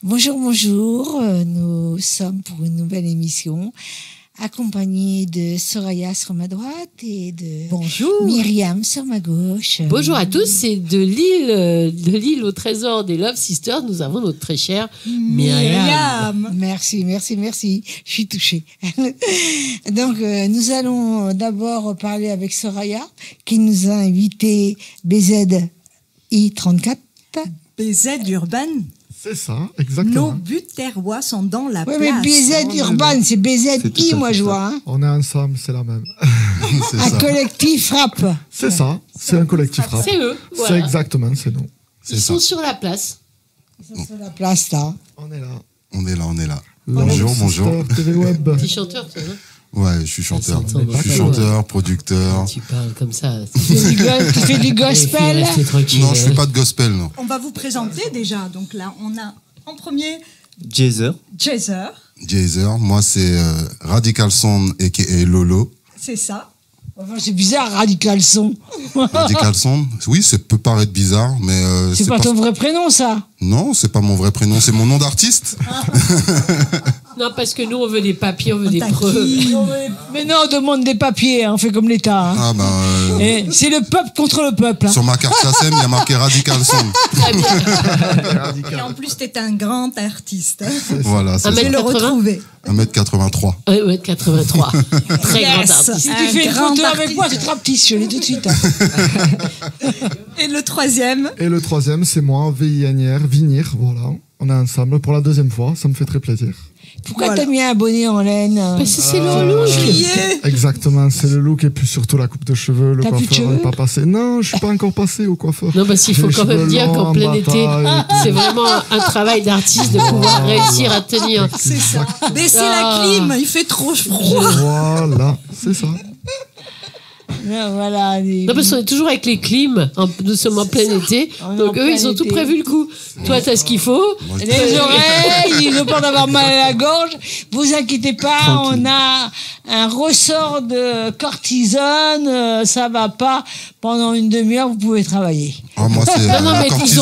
Bonjour, bonjour. Nous sommes pour une nouvelle émission, accompagnée de Soraya sur ma droite et de Myriam sur ma gauche. Bonjour à tous, c'est de l'île au trésor des Love Sisters, nous avons notre très chère Myriam. Merci. Je suis touchée. Donc, nous allons d'abord parler avec Soraya, qui nous a invité BZI34. BZ Urban. C'est ça, exactement. Nos buts terrois sont dans la place. Oui, mais BZ Urban, c'est BZI, moi je vois. Hein. On est ensemble, c'est la même. Un collectif rap. C'est ça, c'est un collectif rap. C'est eux. Voilà. C'est exactement, c'est nous. Ils sont sur la place. Ils sont sur la place, là. On est là. On est là. Bonjour. TV Web. T'es chanteur, toi, non? Ouais, je suis chanteur. Je suis chanteur, producteur. Tu parles comme ça. Tu fais du gospel? Non, je fais pas de gospel, non. On va vous présenter déjà. Donc là, on a en premier Jazer. Moi, c'est Radical Sound aka Lolo. C'est ça. Enfin, c'est bizarre, Radical Sound. Radical Sound, oui, ça peut paraître bizarre, mais c'est pas ton vrai prénom, ça? Non, c'est pas mon vrai prénom, c'est mon nom d'artiste. Non, parce que nous, on veut des papiers, on veut des preuves. Mais non, on demande des papiers, hein, on fait comme l'État. Hein. Ah ben, c'est le peuple contre le peuple. Hein. Sur ma carte SACEM, il y a marqué Radical Sound. Très bien. Et en plus, t'es un grand artiste. Voilà, c'est ça. Je vais le retrouver. 1m83. 1m83. Très grand artiste. Si tu fais une photo avec moi, tu te rapetisses, je l'ai tout de suite. Hein. Et le troisième? C'est moi, Vinir, voilà. On est ensemble pour la deuxième fois, ça me fait très plaisir. Pourquoi t'as mis un bonnet en laine? Parce que c'est le look. Exactement, c'est le look et puis surtout la coupe de cheveux. Le coiffeur n'est pas passé. Non, je suis pas encore passé au coiffeur. Non, parce qu'il faut quand même dire qu'en plein été, c'est vraiment un travail d'artiste de pouvoir réussir à tenir. C'est ça. Baissez la clim, il fait trop froid. Voilà, c'est ça. Non, voilà, non, parce qu'on est toujours avec les clims, nous sommes en plein été, donc eux, ils ont tout prévu le coup. Toi, t'as ce qu'il faut. Les oreilles, ils ont peur d'avoir mal à la gorge. Vous inquiétez pas, tranquille. On a un ressort de cortisone, ça va pas. Pendant une demi-heure, vous pouvez travailler. Oh, moi, non, mais ils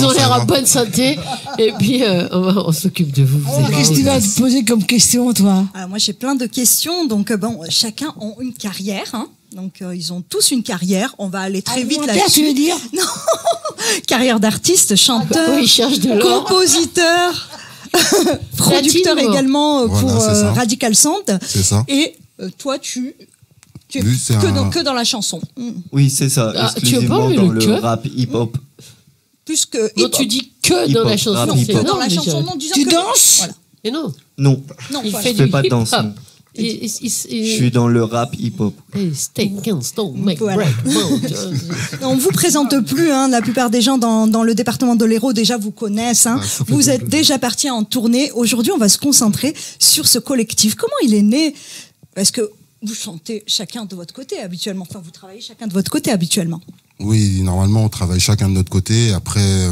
ont l'air en bonne santé. Et puis, on s'occupe de vous. Qu'est-ce que tu vas te poser comme question, toi? Alors, moi, j'ai plein de questions. Donc, chacun a une carrière, hein. Donc, ils ont tous une carrière. On va aller très vite là-dessus. Tu veux dire? Non. Carrière d'artiste, chanteur, compositeur, producteur également pour Radical Sound. C'est ça. Et toi, tu es que dans la chanson. Oui, c'est ça. Exclusivement dans le rap hip-hop. Plus que non, tu dis que dans la chanson. Non, que dans la chanson. Non, tu danses? Voilà. Et non. Non. Il fait du pas de danse. Je suis dans le rap hip-hop. On vous présente plus, hein, la plupart des gens dans le département de l'Hérault déjà vous connaissent. Hein. Vous êtes déjà partis en tournée. Aujourd'hui, on va se concentrer sur ce collectif. Comment il est né? Parce que vous chantez chacun de votre côté habituellement. Enfin, vous travaillez chacun de votre côté habituellement. Oui, normalement, on travaille chacun de notre côté. Après,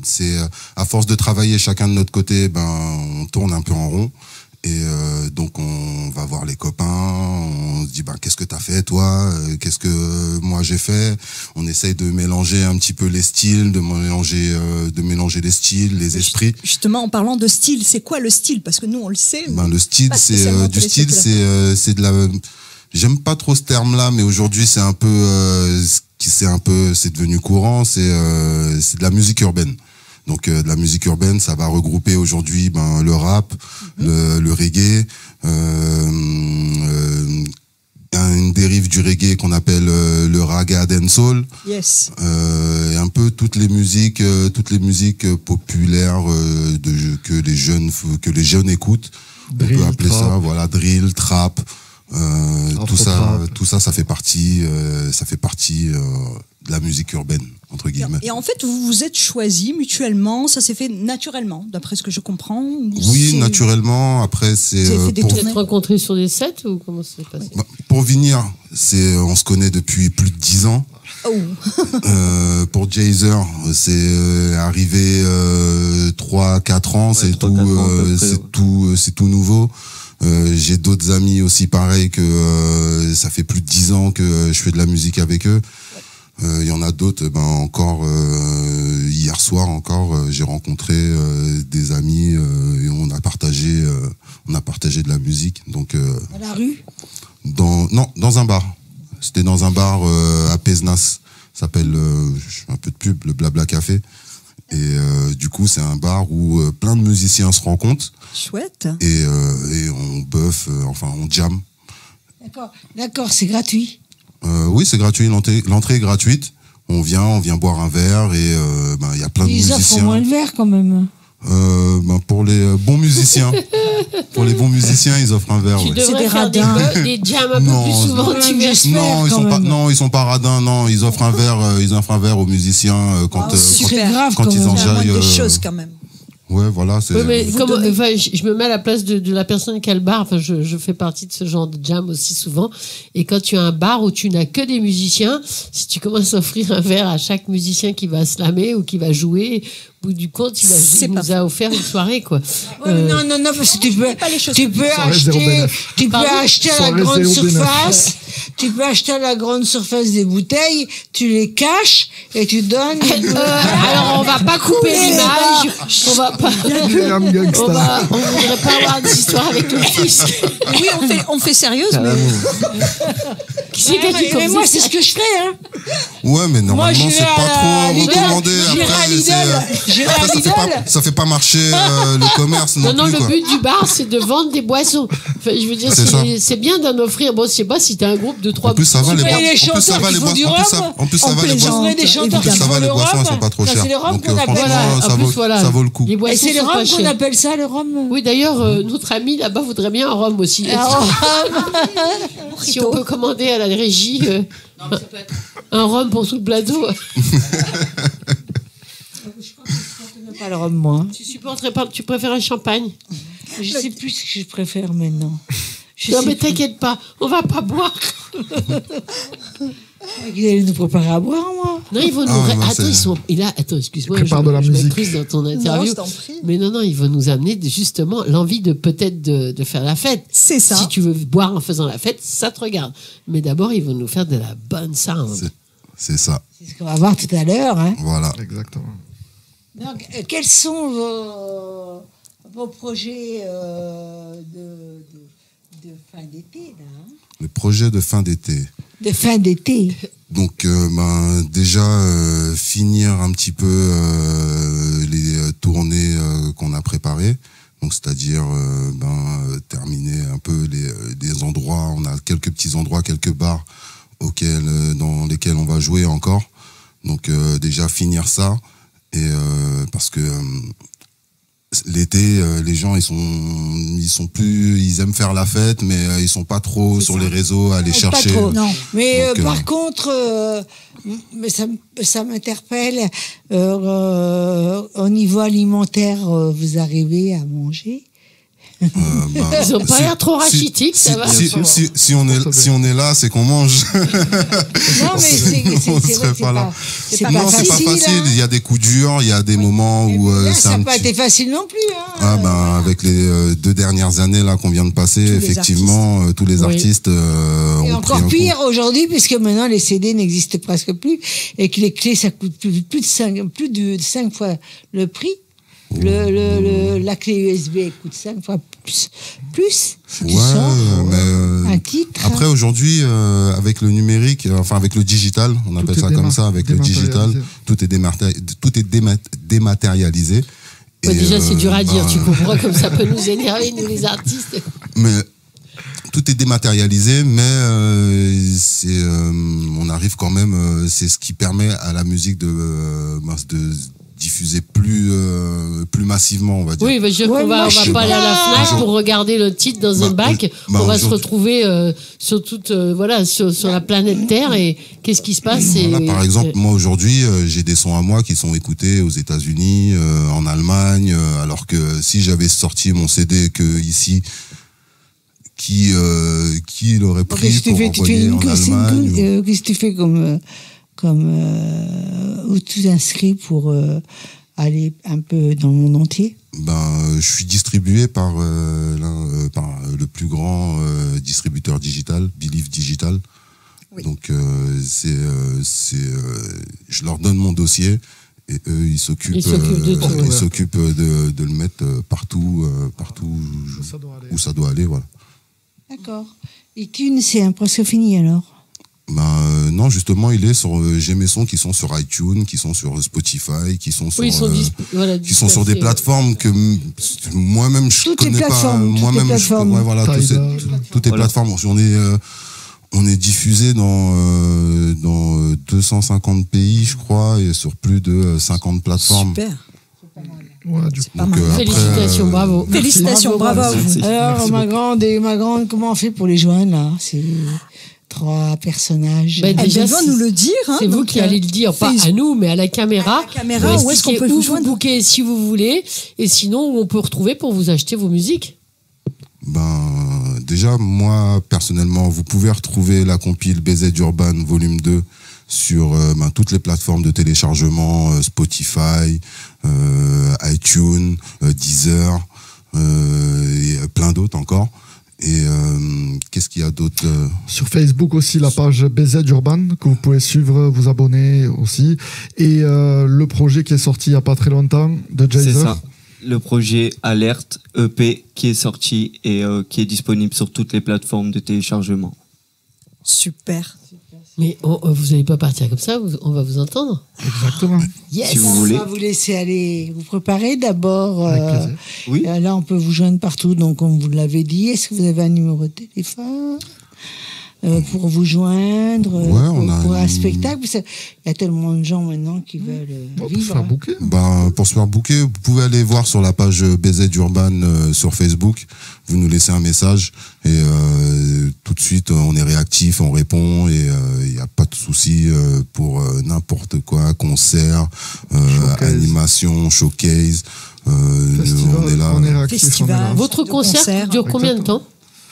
c'est à force de travailler chacun de notre côté, on tourne un peu en rond. Et donc on va voir les copains, on se dit qu'est-ce que t'as fait toi, qu'est-ce que moi j'ai fait. On essaye de mélanger un petit peu les styles, de mélanger les styles, les esprits. Justement, en parlant de style, c'est quoi le style? Parce que nous on le sait. Le style, c'est de la. J'aime pas trop ce terme-là, mais aujourd'hui c'est un peu, c'est devenu courant. C'est de la musique urbaine. Donc de la musique urbaine, ça va regrouper aujourd'hui le rap, le reggae, une dérive du reggae qu'on appelle le raga dancehall. Yes. Et un peu toutes les musiques populaires que les jeunes écoutent. Drill, on peut appeler trap. ça, voilà, drill, trap. Tout ça, ça fait partie de la musique urbaine, entre guillemets. Et en fait, vous vous êtes choisis mutuellement, ça s'est fait naturellement, d'après ce que je comprends. Oui, naturellement. Après, c'est vous êtes rencontrés sur des sets ou comment ça s'est passé? Pour Vinir, on se connaît depuis plus de 10 ans. Oh. Pour Jazer, c'est arrivé 3-4 ans, c'est tout nouveau. J'ai d'autres amis aussi pareil que ça fait plus de 10 ans que je fais de la musique avec eux. Il y en a d'autres. Encore hier soir, j'ai rencontré des amis et on a partagé de la musique. Donc à la rue. Dans un bar. C'était dans un bar à Pézenas. Ça s'appelle, je fais un peu de pub, le Blabla Café. Et du coup, c'est un bar où plein de musiciens se rencontrent. Chouette. Et on buffe, on jam. D'accord, c'est gratuit. Oui, c'est gratuit. L'entrée est gratuite. On vient boire un verre et y a plein de musiciens. Ils offrent au moins le verre quand même. Pour les bons musiciens, ils offrent un verre. Tu Ouais. devrais des faire radins. des jams un peu plus souvent. Tu verras. Ils sont pas radins. Non, ils offrent un verre aux musiciens quand super grave quand quand ils même. enjaillent. Des choses quand même. Ouais, voilà. C'est. Oui, mais je me mets à la place de la personne qui a le bar. Enfin, je fais partie de ce genre de jam aussi souvent. Et quand tu as un bar où tu n'as que des musiciens, si tu commences à offrir un verre à chaque musicien qui va slammer ou qui va jouer, au bout du compte, il nous a offert une soirée, quoi. Non, parce que tu peux acheter à la Soirée grande 0,9. surface. Tu peux acheter à la grande surface des bouteilles, tu les caches et tu donnes. Alors, on va pas couper l'image. On va pas. Graham On Gangsta. voudrait pas avoir des histoires avec le fisc. Oui, on fait sérieuse, mais Qui c'est qui Mais moi, c'est ce que je ferais, hein. Ouais, mais Moi, normalement, c'est pas trop recommandé. J'irai à Lidl. Après, ça fait pas marcher le commerce non Non, plus. le Quoi. but du bar, c'est de vendre des boissons. Enfin, je veux dire, C'est ça. c'est bien d'en offrir. Bon, je sais pas si t'as un groupe de 3 En plus, ça va les payes boissons. les En plus, ça chanteurs va qui les font du boissons. rhum. En plus, ça va les plaisante. boissons. On met des chanteurs qui Ça font va, le les boissons, rhum. elles sont pas trop Ça, chères. c'est le rhum Donc, qu'on appelle. franchement, ça vaut le coup. Les Et boissons c'est le sont pas rhum qu'on chères. appelle ça, le rhum. Oui, d'ailleurs, notre ami là-bas voudrait bien un rhum aussi. Si on peut commander à la régie un rhum pour tout le plateau. Pas le rhum, moi. Tu supporterais pas, tu préfères un champagne? Je sais plus ce que je préfère maintenant. Non, mais t'inquiète pas, on va pas boire. Ils allaient nous préparer à boire, moi. Non, ils vont nous. Ah, ouais, Attends, excuse-moi. Prépare de la je musique. m'écrise dans ton interview. je t'en prie. Mais non, ils vont nous amener justement l'envie de peut-être de faire la fête. C'est ça. Si tu veux boire en faisant la fête, ça te regarde. Mais d'abord, ils vont nous faire de la bonne sound. C'est ça. C'est ce qu'on va voir tout à l'heure. Hein. Voilà. Exactement. Donc, quels sont vos projets de fin d'été, là, hein? Le projet de fin d'été. De fin d'été. Donc, déjà, finir un petit peu les tournées qu'on a préparées. Donc, c'est-à-dire, terminer un peu les endroits. On a quelques petits endroits, quelques bars dans lesquels on va jouer encore. Donc, déjà, finir ça. Et parce que l'été, les gens ils aiment faire la fête, mais ils sont pas trop sur les réseaux à aller chercher. Pas trop, non. Mais Donc, par contre, mais ça m'interpelle. Au niveau alimentaire, vous arrivez à manger? Ils ont pas l'air trop rachitiques, ça va. Si on est là, c'est qu'on mange. Non, mais c'est vrai que pas là. c'est pas Non, c'est pas facile. hein. Il y a des coups durs, il y a des moments où Là, c'est ça un n'a pas petit... été facile non plus. Hein. Avec les 2 dernières années là qu'on vient de passer, Tous les effectivement, tous les Oui. artistes Et ont pris encore un coup. pire aujourd'hui, puisque maintenant les CD n'existent presque plus et que les clés ça coûte plus de 5 fois le prix. La clé USB elle coûte 5 fois plus. Tu Ouais, sors, mais un titre. après aujourd'hui, avec le numérique, avec le digital, on appelle est ça comme ça, avec le digital, tout est dématérialisé. Ouais, Et, déjà, c'est dur à dire, tu comprends comme ça peut nous énerver, nous les artistes. Mais tout est dématérialisé, mais on arrive quand même. C'est ce qui permet à la musique de diffuser plus massivement, on va dire. Oui, on va pas aller à la FNAC pour regarder le titre dans un bac. On va se retrouver sur toute, sur la planète Terre et qu'est-ce qui se passe? Voilà, par exemple, moi aujourd'hui, j'ai des sons à moi qui sont écoutés aux États-Unis, en Allemagne, alors que si j'avais sorti mon CD que ici, qui l'aurait pris pour envoyer en Allemagne? Qu'est-ce que tu fais comme où tu t'inscris pour aller un peu dans le monde entier? Je suis distribué par le plus grand distributeur digital, Believe Digital. Oui. Donc je leur donne mon dossier et eux ils s'occupent de le mettre partout où ça doit aller, voilà. D'accord. iTunes, c'est presque fini alors? Non, justement, il est sur j'ai mes sons qui sont sur iTunes, qui sont sur Spotify, qui sont sur qui sont sur des plateformes que moi-même je connais pas. Moi-même, toutes les plateformes. On est diffusé dans 250 pays, je crois, et sur plus de 50 plateformes. Super. Ouais, félicitations, bravo. Félicitations, bravo à vous. Alors, ma grande, comment on fait pour les joindre, là? C'est 3 personnages. Déjà, nous le dire. C'est vous qui allez le dire, pas à nous, mais à la caméra. Où est-ce qu'on peut vous joindre? Vous booker si vous voulez, et sinon, où on peut retrouver pour vous acheter vos musiques. Déjà, moi, personnellement, vous pouvez retrouver la compile BZ Urban Volume 2 sur toutes les plateformes de téléchargement, Spotify, iTunes, Deezer, et plein d'autres encore. Et qu'est-ce qu'il y a d'autre? Sur Facebook aussi, la page BZ Urban, que vous pouvez suivre, vous abonner aussi. Et le projet qui est sorti il n'y a pas très longtemps, de Jayzer. C'est ça. Le projet Alerte EP qui est sorti et qui est disponible sur toutes les plateformes de téléchargement. Super. Mais vous n'allez pas partir comme ça, on va vous entendre. Exactement. Yes. Si vous voulez. On va vous laisser aller vous préparer d'abord. Avec plaisir. Oui. Là, on peut vous joindre partout, donc comme vous l'avez dit. Est-ce que vous avez un numéro de téléphone pour vous joindre pour un spectacle? Il y a tellement de gens maintenant qui veulent Pour se vivre. faire booker. Pour se faire booker, vous pouvez aller voir sur la page BZ Urban sur Facebook. Vous nous laissez un message et tout de suite on est réactif, on répond et il n'y a pas de souci pour n'importe quoi, concert, animation, showcase. On est là. On est réactif, Festival. on est là. Votre concert dure combien de temps?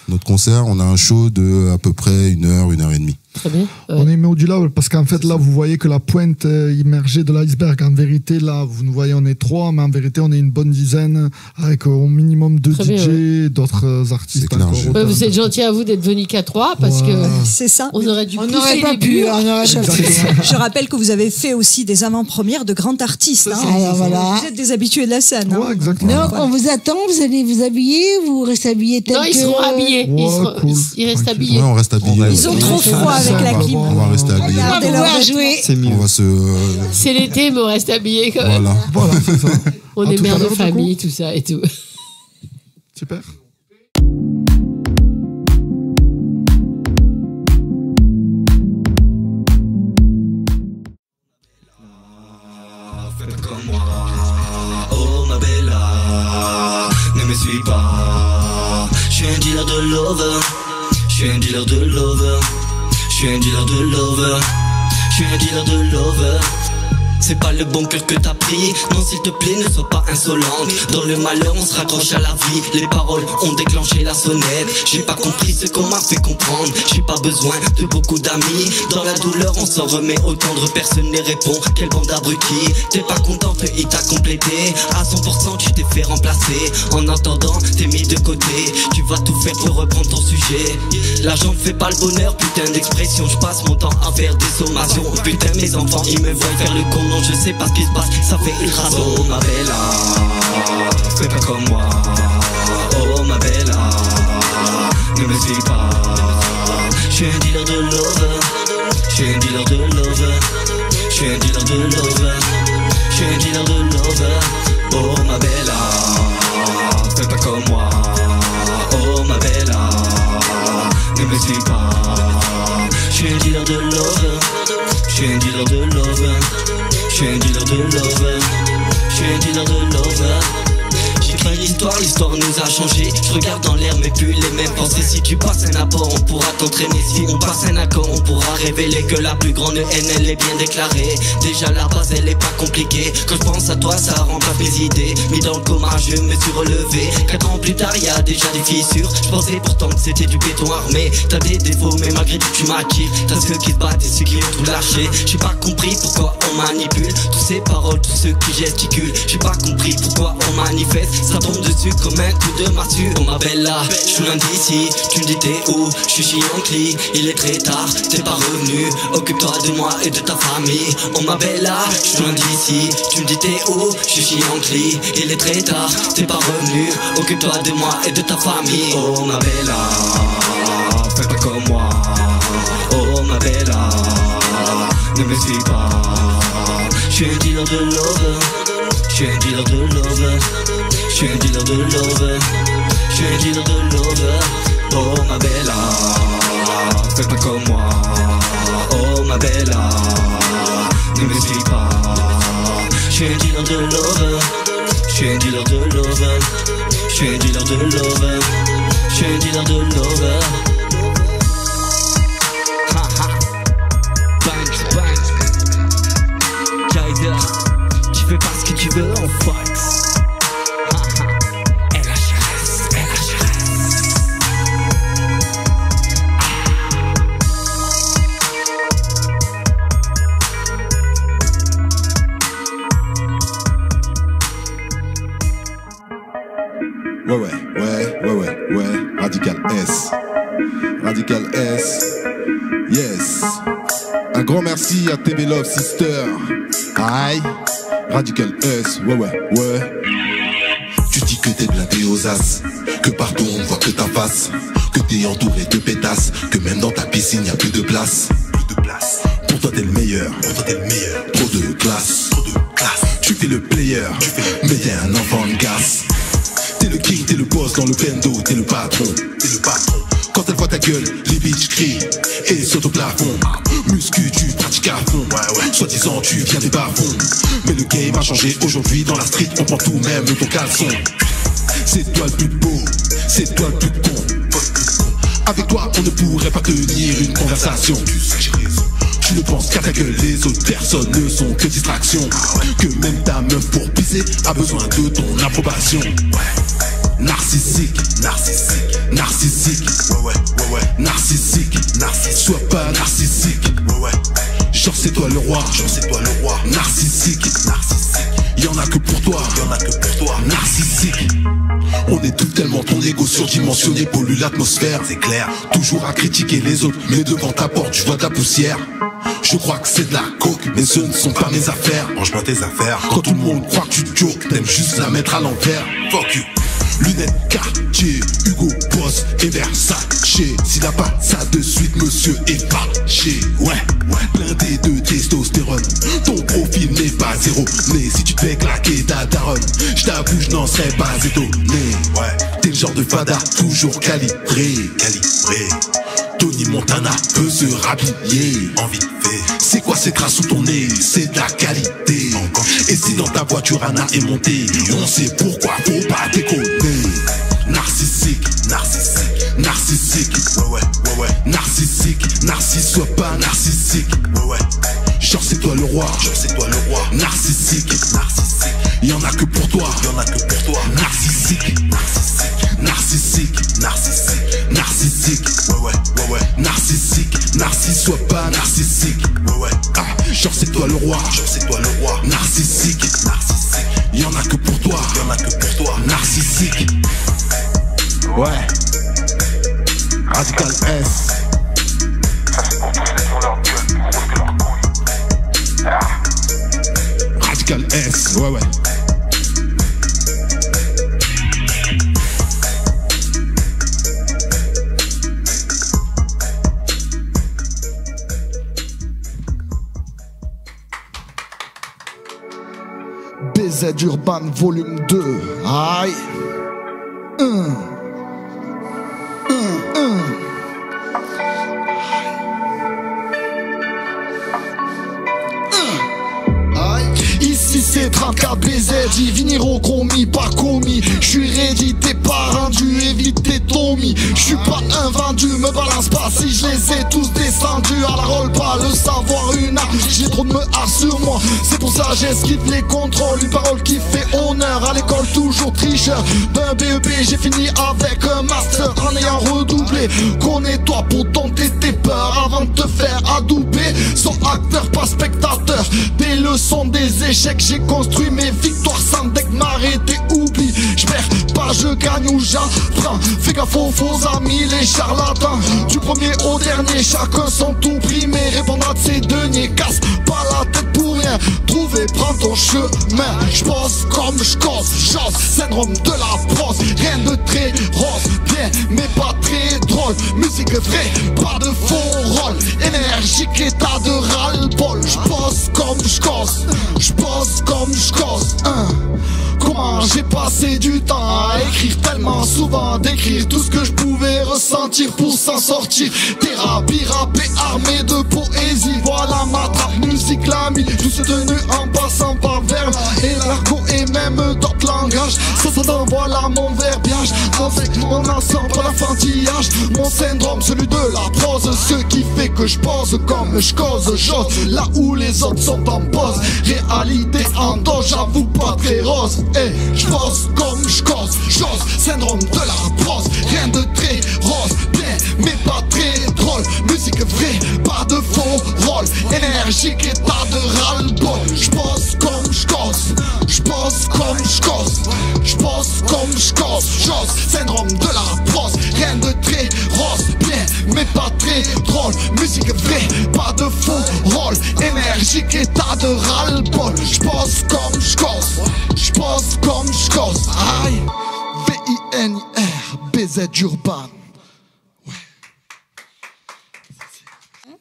Notre concert, on a un show de à peu près 1 heure, 1 heure et demie. Très bien. On est mis au-delà parce qu'en fait là vous voyez que la pointe immergée de l'iceberg, en vérité là vous nous voyez on est 3 mais en vérité on est une bonne dizaine avec au minimum 2 DJ, d'autres artistes clair, encore. Vous êtes gentil à vous d'être venu qu'à 3 parce que C'est ça. on aurait dû On pousser n'aurait pas les pu. burs. On n'aurait pas pu. Je rappelle que vous avez fait aussi des avant-premières de grands artistes. Hein. Alors, voilà. Vous êtes des habitués de la scène. Hein. Ouais, exactement. Donc, on vous attend, vous allez vous habiller, vous restez habillés tel Non, que... ils seront habillés. Ouais, Ils restent tranquille. habillés. Ouais, on reste habillés. Ils ont trop froid avec la clim. On va rester habillés. On va Regardez leur pouvoir vêtements. jouer. C'est mieux. On va se C'est l'été, mais on reste habillés quand même. voilà. Voilà, c'est ça. On À est tout à mère de l'heure, du famille, coup. tout ça et tout. Super. Fais pas comme moi, oh ma bella, ne me suis pas. Je suis un dealer de lover, je suis un dealer de lover, je suis un dealer de lover, je suis un dealer de lover. C'est pas le bon cœur que t'as pris. Non s'il te plaît ne sois pas insolente. Dans le malheur on se raccroche à la vie. Les paroles ont déclenché la sonnette. J'ai pas compris ce qu'on m'a fait comprendre. J'ai pas besoin de beaucoup d'amis. Dans la douleur on s'en remet au tendre. Personne ne répond, quelle bande d'abrutis. T'es pas contente, il t'a complété. À 100% tu t'es fait remplacer. En attendant t'es mis de côté. Tu vas tout faire pour reprendre ton sujet. L'argent ne fait pas le bonheur, putain d'expression. Je passe mon temps à faire des sommations. Putain mes enfants ils me voient faire le con. Non je sais pas ce qui se passe, ça fait une raison. Oh ma bella, fais pas comme moi. Oh ma bella, ne me suis pas. Je suis un dealer de lover, je suis un dealer de lover, je suis un dealer de lover, je suis un dealer de lover. Oh ma bella, fais pas comme moi. Oh ma bella, ne me suis pas. Je suis un dealer de lover, je suis un dealer de lover. Je suis un dealer de lover, je suis un dealer de lover. J'écris l'histoire nous a changé. Je regarde dans l'air mais plus les mêmes pensées. Si tu passes un apport on pourra t'entraîner. Si on passe un accord on pourra révéler que la plus grande haine elle est bien déclarée. Déjà la base elle est pas compliquée. Quand je pense à toi ça remplace mes idées. Mis dans le coma je me suis relevé. 4 ans plus tard y'a déjà des fissures. Je pensais pourtant que c'était du béton armé. T'as des défauts mais malgré tout tu m'attires. T'as ceux qui se battent et ceux qui ont tout lâché. J'ai pas compris pourquoi on manipule tous ces paroles, tous ceux qui gesticulent. J'ai pas compris pourquoi on manifeste. Ça tombe dessus comme un coup de massue. Oh ma bella, je suis un d'ici, tu me dis t'es où? Je suis Yankee, il est très tard, t'es pas revenu. Occupe-toi de moi et de ta famille. Oh ma bella, je suis loin d'ici, tu me dis t'es où? Je suis Yankee, il est très tard, t'es pas revenu. Occupe-toi de moi et de ta famille. Oh ma bella, fais pas comme moi. Oh ma bella, ne me suis pas. Je suis un dealer de love, je suis un dealer de love, je suis un dealer de love, je suis un dealer de love. Oh ma bella, fais pas comme moi. Oh ma bella, ne me suis pas. Je suis un dealer de love, je suis un dealer de love, je suis un dealer de love, je suis un dealer de love. Tu fais pas ce que tu veux, on fox. LHRS, LHRS. Ouais, Radical S. Radical S. Yes. Un grand merci à TV Love Sister. Aïe. Radical S. Ouais. Tu dis que t'es blindé aux as, que partout on voit que ta face, que t'es entouré de pétasses, que même dans ta piscine y a plus de place. Pour toi t'es le meilleur, trop de classe, Tu fais le player, mais t'es un enfant de gasse. T'es le king, t'es le boss dans le bendo, t'es le patron. Quand elle voit ta gueule, les bitches crient et sautent au plafond. Muscu, tu pratiques à fond. Soi-disant, tu viens des bas-fonds. Mais le game a changé aujourd'hui. Dans la street, on prend tout, même ton caleçon. C'est toi le plus beau, c'est toi le plus con. Avec toi, on ne pourrait pas tenir une conversation. Tu ne penses qu'à ta gueule, les autres personnes ne sont que distractions. Que même ta meuf pour pisser a besoin de ton approbation. Narcissique, narcissique, sois pas narcissique, genre c'est toi le roi, narcissique, y'en a que pour toi, narcissique. On est tout tellement ton ego surdimensionné pollue l'atmosphère, c'est clair. Toujours à critiquer les autres, mais devant ta porte je vois de la poussière. Je crois que c'est de la coke, mais ce ne sont pas mes affaires. Range-moi tes affaires. Quand tout le monde croit que tu jokes, t'aimes juste la mettre à l'envers. Fuck you. Lunettes Cartier, Hugo Boss et Versace. S'il n'a pas ça de suite, monsieur est fâché. Ouais, blindé de testostérone. Ton profil n'est pas zéro. Mais si tu te fais claquer ta daronne, j't'avoue, je n'en serais pas étonné. T'es le genre de fada toujours calibré. Tony Montana peut se rhabiller en vite fait. C'est quoi ces traces sous ton nez? C'est de la qualité. Et si dans ta voiture Anna est montée, on sait pourquoi, faut pas déconner. Narcissique, narcissique, sois pas narcissique. Genre c'est toi le roi, narcissique, y'en a que pour toi, narcissique, sois pas narcissique. Genre c'est toi le roi, narcissique, y'en a que pour toi, narcissique. Ouais, Radical S. Radical S, ouais. BZ Urban Volume 2. Aïe. Ici c'est 34 BZ, ils finiront commis, pas commis. J'suis ready, t'es pas rendu, évite tes Tommy. J'suis pas invendu, me balance pas si je les ai tous descendus. À la roll pas, le savoir une arme, j'ai trop de me sur moi. C'est pour ça j'esquive les contrôles, une parole qui fait honneur. À l'école toujours tricheur, d'un BEP j'ai fini avec un master en ayant redoublé. Connais-toi pour dompter tes peurs avant de te faire adouber. Sois acteur, pas spectateur, des leçons, des échecs. J'ai construit mes victoires sans deck, m'arrêter, oublie. J'perds pas, je gagne ou j'apprends. Fais gaffe aux faux amis, les charlatans. Du premier au dernier, chacun son tout primé. Répondra de ses deniers, casse pas la tête pour rien. Trouve et prends ton chemin. J'pose comme j'cause, j'ose. Syndrome de la prose, rien de très rose. Bien, mais pas très drôle. Musique vraie, pas de faux rôle. Énergique, état de ras-le-bol. J'pose comme j'cause, j'pose comme j'cause. Comment j'ai passé du temps à écrire tellement souvent, d'écrire tout ce que je pouvais ressentir pour s'en sortir. Thérapie, rappé, armé de poésie. Voilà ma trappe, musique, l'ami. Tout se tenu en passant par verbe et l'argot et même d'autres langages. Ça voilà mon verbiage. Mon ensemble, l'enfantillage. Mon syndrome, celui de la prose. Ce qui fait que je pose comme je cause, j'ose. Là où les autres sont en pause. Réalité en dos, j'avoue pas très rose. Et je pose comme je cause, j'ose. Syndrome de la prose, rien de très rose. Bien, mais pas très drôle. Musique vraie, pas de faux rôle. Énergique, état de ras-le-bol. Je pose comme je cause, je pose comme je cause. Je pose comme je cause, j'ose. Syndrome de la prose, rien de très rose. Bien, mais pas très drôle. Musique vraie, pas de faux rôle. Énergique, état de ras-le-bol. Je pose comme je cause, je pose comme je cause. Aïe, VINIR, BZ Urban.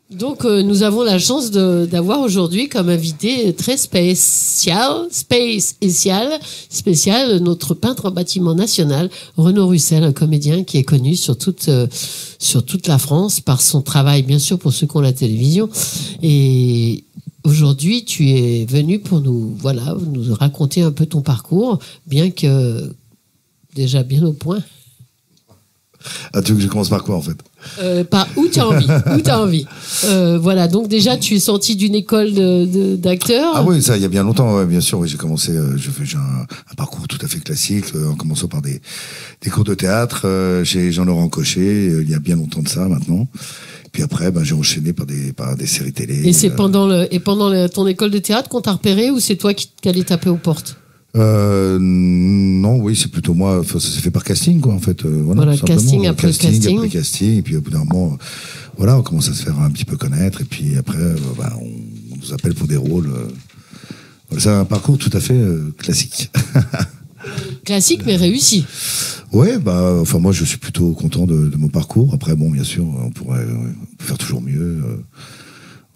Donc, nous avons la chance d'avoir aujourd'hui comme invité très spécial, notre peintre en bâtiment national, Renaud Russel, un comédien qui est connu sur toute la France par son travail, bien sûr, pour ceux qui ont la télévision. Et aujourd'hui, tu es venu pour nous raconter un peu ton parcours, bien que déjà bien au point. Ah, tu veux que je commence par quoi en fait? Par où tu as envie. Voilà, donc déjà tu es sorti d'une école d'acteur. Ah oui, ça il y a bien longtemps, ouais, bien sûr. Oui, j'ai commencé, j'ai un parcours tout à fait classique, en commençant par des cours de théâtre chez Jean-Laurent Cochet, il y a bien longtemps de ça maintenant. Puis après, j'ai enchaîné par des séries télé. Et c'est pendant ton école de théâtre qu'on t'a repéré ou c'est toi qui allais taper aux portes? Non, oui, c'est plutôt moi. Ça s'est fait par casting, quoi, en fait. Voilà, casting après casting. Après casting. Et puis au bout d'un moment, on commence à se faire un petit peu connaître. Et puis après, on nous appelle pour des rôles. C'est un parcours tout à fait classique. Classique, mais réussi. Ouais, moi, je suis plutôt content de mon parcours. Après, bon, bien sûr, on peut faire toujours mieux.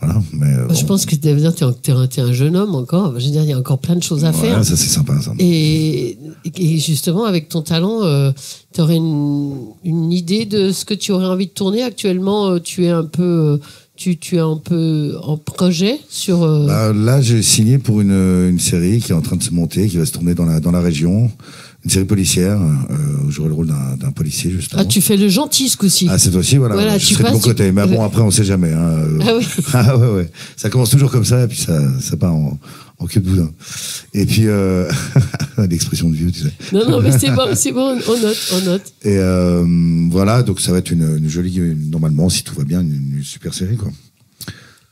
Voilà, mais je pense que t'es un jeune homme encore. Je veux dire, il y a encore plein de choses à faire. Ça c'est sympa, ça. Et justement, avec ton talent, tu aurais une idée de ce que tu aurais envie de tourner actuellement. Tu es un peu en projet sur. Là, j'ai signé pour une série qui est en train de se monter, qui va se tourner dans la région. Une série policière, où j'aurai le rôle d'un policier, justement. Ah, tu fais le gentil, ce coup-ci. Ah, cette fois-ci, voilà je serai de mon côté. Mais bon, après, on sait jamais. Hein. Ah oui. Ah ouais. Ça commence toujours comme ça, et puis ça part en queue de boudin. Et puis, l'expression de vieux, tu sais. Non, mais c'est bon, on note. Et voilà, donc ça va être une jolie, normalement, si tout va bien, une super série, quoi.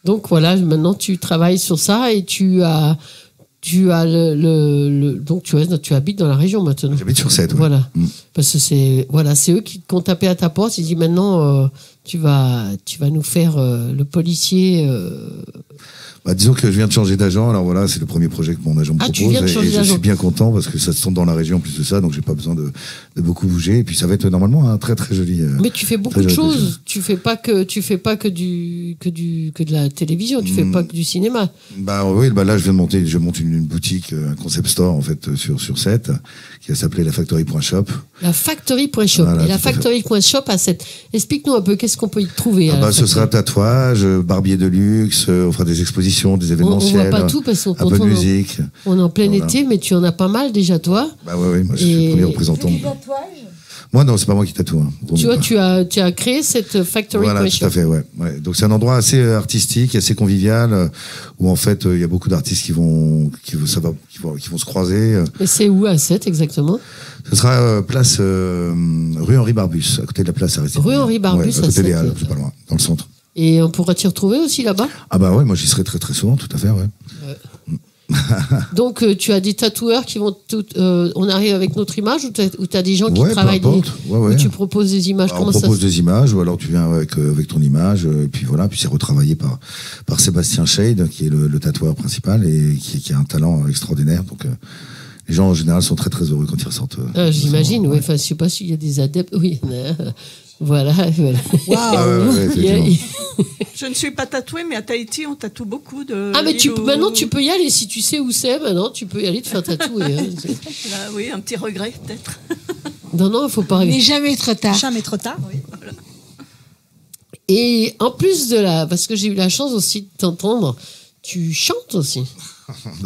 Donc voilà, maintenant, tu travailles sur ça, et tu as donc tu habites dans la région maintenant. J'habite sur 7, ouais. Voilà. Parce que c'est eux qui ont tapé à ta porte, ils disent maintenant tu vas nous faire le policier. Disons que je viens de changer d'agent, alors voilà, c'est le premier projet que mon agent me propose. Tu viens de changer d'agent. Je suis bien content parce que ça se tourne dans la région en plus de ça, donc j'ai pas besoin de beaucoup bouger. Et puis ça va être normalement un très très joli. Mais tu fais beaucoup de choses. Tu fais pas que de la télévision. Tu fais pas que du cinéma. Oui, là je monte une boutique, un concept store en fait sur 7, qui va s'appeler la Factory.shop. La Factory.shop. Voilà, et la Factory.shop à 7. Explique-nous un peu qu'est-ce qu'on peut y trouver. Ce sera tatouage, barbier de luxe, on fera des expositions, des événementiels. On voit pas tout parce qu'on un peu de musique. On est en plein été, mais tu en as pas mal déjà, toi. Oui, moi je suis le premier représentant. Moi, non, c'est pas moi qui tatoue. Hein. Tu vois, tu as créé cette Factory. Voilà, tout à fait, ouais. Donc c'est un endroit assez artistique, assez convivial, où en fait il y a beaucoup d'artistes qui vont se croiser. Et c'est où à 7 exactement? Ce sera place rue Henri Barbus, à côté de la place Aristide. Rue Henri Barbus, à côté des Halles, c'est pas loin, dans le centre. Et on pourra t'y retrouver aussi là-bas? Ah ouais, moi j'y serai très très souvent, tout à fait, ouais. Donc, tu as des tatoueurs qui vont... on arrive avec notre image ou tu as des gens qui travaillent peu importe. où tu proposes des images. Alors, on propose des images, ou alors tu viens avec ton image, et puis voilà, puis c'est retravaillé par Sébastien Shade, qui est le tatoueur principal et qui a un talent extraordinaire. Donc, les gens en général sont très très heureux quand ils ressortent. J'imagine, oui. Enfin, je sais pas s'il y a des adeptes. Oui, voilà. Waouh. Je ne suis pas tatouée, mais à Tahiti, on tatoue beaucoup de. Ah, mais maintenant tu peux y aller si tu sais où c'est. Maintenant, tu peux y aller te faire tatouer. Là, oui, un petit regret peut-être. Non, il faut pas rêver. Mais jamais trop tard. Jamais trop tard. Oui, voilà. Et en plus parce que j'ai eu la chance aussi de t'entendre, tu chantes aussi.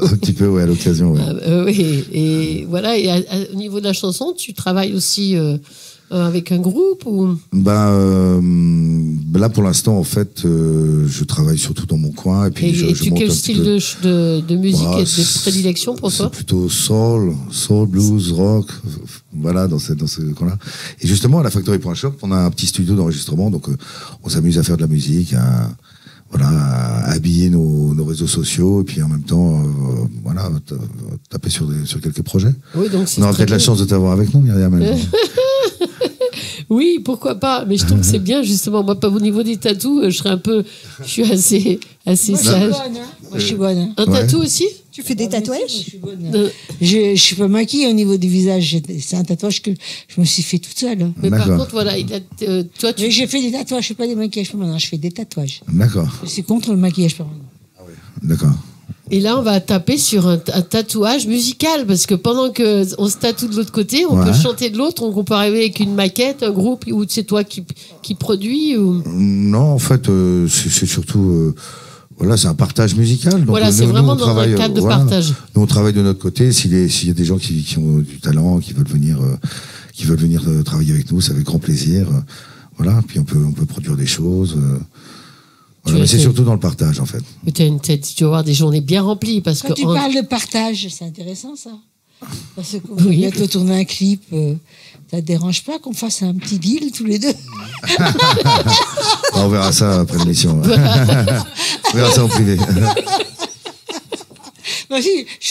Un petit peu, à l'occasion. Ouais. Oui, et voilà. Et au niveau de la chanson, tu travailles aussi avec un groupe ou... Là, pour l'instant, en fait, je travaille surtout dans mon coin. Et puis, je monte quel un style petit peu. de musique et de prédilection pour toi? C'est plutôt soul, blues, rock, voilà, dans ce coin-là. Et justement, à la Factory.shop, on a un petit studio d'enregistrement, donc on s'amuse à faire de la musique, à habiller nos réseaux sociaux, et puis en même temps, taper sur quelques projets. Oui, donc on aura peut-être la chance de t'avoir avec nous, Myriam. Oui, pourquoi pas. Mais je trouve que c'est bien, justement. Moi, pas au niveau des tatous, je suis assez sage. Moi, je suis bonne. Un tatou aussi? Tu fais des tatouages? Je suis bonne. Je suis pas maquillée au niveau du visage. C'est un tatouage que je me suis fait toute seule. Mais par contre, voilà, toi, Mais j'ai fait des tatouages, je fais pas des maquillages permanents, je fais des tatouages. D'accord. Je suis contre le maquillage permanent. D'accord. Et là, on va taper sur un tatouage musical, parce que pendant que on se tatoue de l'autre côté, on peut chanter de l'autre, on peut arriver avec une maquette, un groupe, ou c'est toi qui produit ou... Non, en fait, c'est surtout... c'est un partage musical. Donc, voilà, c'est vraiment dans un cadre de partage. Nous, on travaille de notre côté. S'il y a des gens qui ont du talent, qui veulent venir travailler avec nous, ça fait grand plaisir. Voilà, puis on peut produire des choses... mais c'est surtout dans le partage, en fait. Mais tu as une tête, tu vas avoir des journées bien remplies. Parce Quand tu parles de partage, c'est intéressant, ça. Parce qu'on va bientôt tourner un clip. Ça te dérange pas qu'on fasse un petit deal, tous les deux? On verra ça après l'émission. On verra ça en privé. Bah si, je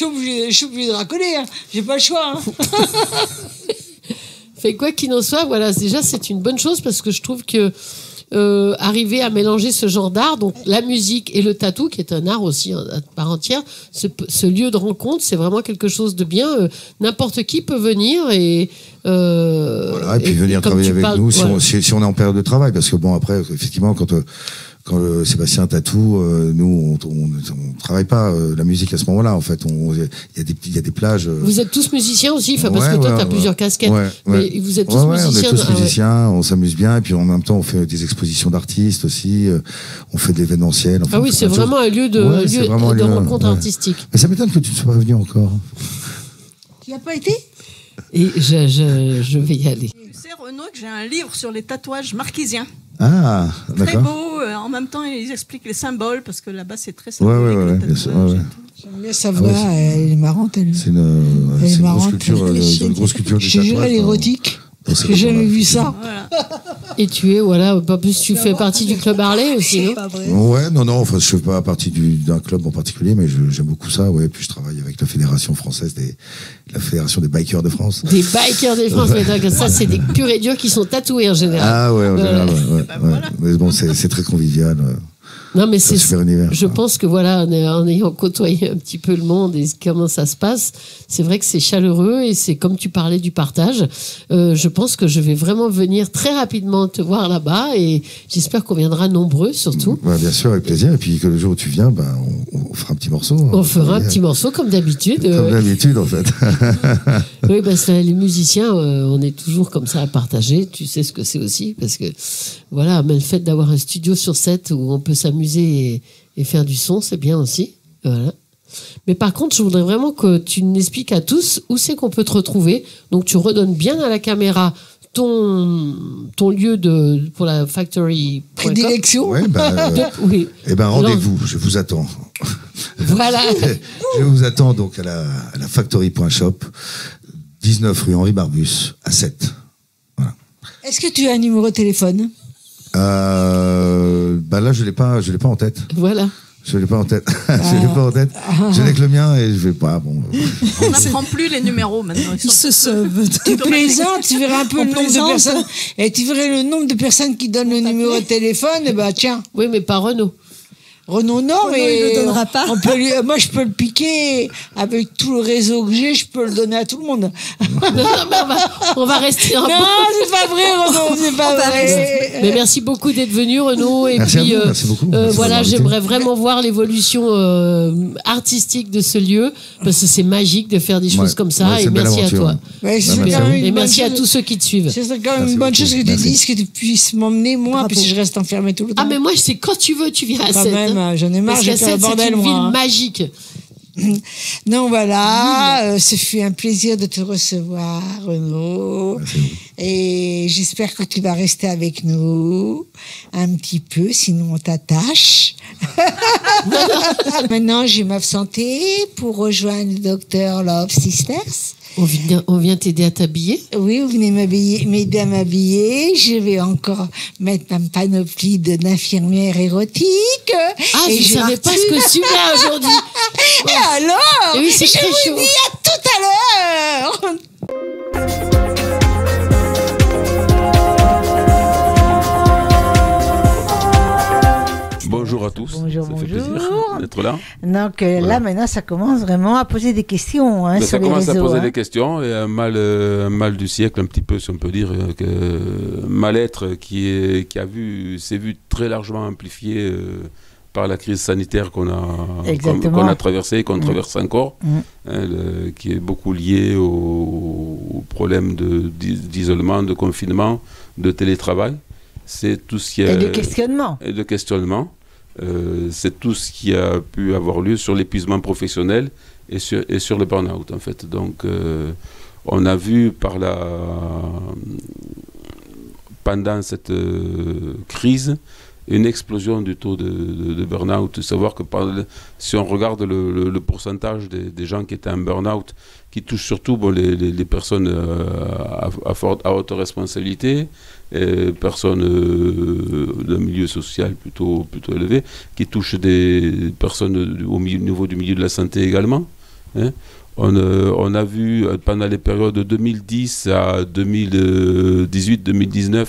suis obligé de raconter, hein. J'ai pas le choix. Hein. Fait quoi qu'il en soit, voilà, déjà, c'est une bonne chose parce que je trouve que arriver à mélanger ce genre d'art, donc la musique et le tatou, qui est un art aussi à part entière, ce lieu de rencontre, c'est vraiment quelque chose de bien. N'importe qui peut venir et puis venir travailler avec nous si on est en période de travail, parce que bon, après, effectivement, quand Sébastien tatoue, nous on travaille pas la musique à ce moment-là, en fait. Il y a des plages. Vous êtes tous musiciens aussi, parce que toi tu as plusieurs casquettes. Mais vous êtes tous musiciens. On est tous musiciens, on s'amuse bien, et puis en même temps on fait des expositions d'artistes aussi, on fait de l'événementiel. Enfin, c'est vraiment un lieu de rencontre artistique. Mais ça m'étonne que tu ne sois pas venu encore. Tu n'y as pas été? Et je vais y aller. Tu sais, Renaud, que j'ai un livre sur les tatouages marquisiens. Ah, d'accord. Très beau. En même temps, ils expliquent les symboles, parce que là-bas, c'est très symbolique. Bien sûr. J'aime bien sa voix, elle est marrante. C'est une grosse culture. Une grosse culture du tatouage. Je jure, elle est érotique. J'ai jamais vu ça. Voilà. Et tu es, en plus, tu fais partie du club Harley aussi, non? Ouais, non, enfin, je fais pas partie d'un club en particulier, mais j'aime beaucoup ça, Puis je travaille avec la fédération française la fédération des bikers de France. Des bikers de France, mais donc, ça, c'est des purs et durs qui sont tatoués en général. Ah ouais, en général, ouais. Mais bon, c'est très convivial. Non, mais c'est super univers. Je pense que en ayant côtoyé un petit peu le monde et comment ça se passe, c'est vrai que c'est chaleureux et c'est comme tu parlais du partage. Je pense que je vais vraiment venir très rapidement te voir là-bas et j'espère qu'on viendra nombreux surtout. Bien sûr, avec plaisir. Et puis que le jour où tu viens, on fera un petit morceau. On fera un petit morceau comme d'habitude. Comme d'habitude, en fait. Oui, parce que les musiciens, on est toujours comme ça à partager. Tu sais ce que c'est aussi, parce que voilà, mais le fait d'avoir un studio sur 7 où on peut s'amuser et faire du son, c'est bien aussi. Voilà. Mais par contre, je voudrais vraiment que tu m'expliques à tous où c'est qu'on peut te retrouver. Donc, tu redonnes bien à la caméra ton lieu pour la factory. Prédilection. Oui. Eh ben, rendez-vous, je vous attends. Voilà. Je vous attends donc à la factory.shop, 19 rue Henri Barbus, à 7. Voilà. Est-ce que tu as un numéro de téléphone? Là, je l'ai pas en tête. Voilà. Je l'ai pas en tête. Je l'ai pas en tête. Je n'ai que le mien et je vais pas. Bon. On n'apprend plus les numéros maintenant. Ils se sauvent. Tu plaisantes, tu verras un peu On le nombre de plaisante. personnes. Et tu verrais le nombre de personnes qui donnent le numéro de téléphone. Et bah tiens. Oui, mais pas Renaud. Renaud, non, Renaud, mais il le donnera pas. on peut moi, je peux le piquer avec tout le réseau que j'ai. Je peux le donner à tout le monde. Non, mais on va rester en Non, c'est pas vrai, Renaud, c'est pas vrai. Mais merci beaucoup d'être venu, Renaud. Et Merci à puis, vous, merci beaucoup. Merci voilà, d'avoir j'aimerais vraiment voir l'évolution artistique de ce lieu, parce que c'est magique de faire des choses comme ça. Ouais, c'est Et une belle merci à aventure, toi. ouais. Ouais, c'est merci quand à même vous. une Et bonne merci à chose. tous ceux qui te suivent. C'est quand même Merci une bonne beaucoup. chose que tu Merci. dises, que tu puisses m'emmener, moi, Bravo. parce que je reste enfermée tout le temps. Ah, mais moi, c'est quand tu veux, tu viens à Quand 7. même, j'en ai marre, Parce j'ai qu'à fait le 7, c'est bordel, une moi. ville hein. magique. Donc voilà, ce fut un plaisir de te recevoir, Renaud. Et j'espère que tu vas rester avec nous un petit peu, sinon on t'attache. Maintenant, je vais m'absenter pour rejoindre le docteur Love Sisters. On vient t'aider à t'habiller. Oui, vous venez m'aider à m'habiller. Je vais encore mettre ma panoplie d'infirmière érotique. Ah, Et je ne je savais pas ce que tu mets aujourd'hui. Et alors, Et oui, c'est je très vous chaud. dis à tout à l'heure. Bonjour à tous. Bonjour, ça fait bonjour. plaisir d'être là. Donc Voilà. là, maintenant, ça commence vraiment à poser des questions hein, Ben, sur ça les commence réseaux. à poser hein. des questions et un mal du siècle, un petit peu, si on peut dire, mal-être qui s'est vu très largement amplifié par la crise sanitaire qu'on a traversée et qu'on traverse encore, qui est beaucoup lié au problème d'isolement, de confinement, de télétravail. C'est tout ce qui Et de questionnement. Et de questionnement. C'est tout ce qui a pu avoir lieu sur l'épuisement professionnel et sur le burn-out, en fait. Donc, on a vu pendant cette crise une explosion du taux de burn-out. Savoir que si on regarde le pourcentage des gens qui étaient en burn-out, qui touche surtout les personnes à haute responsabilité, personnes d'un milieu social plutôt élevé, qui touchent des personnes au niveau du milieu de la santé également. Hein. On a vu pendant les périodes de 2010 à 2018-2019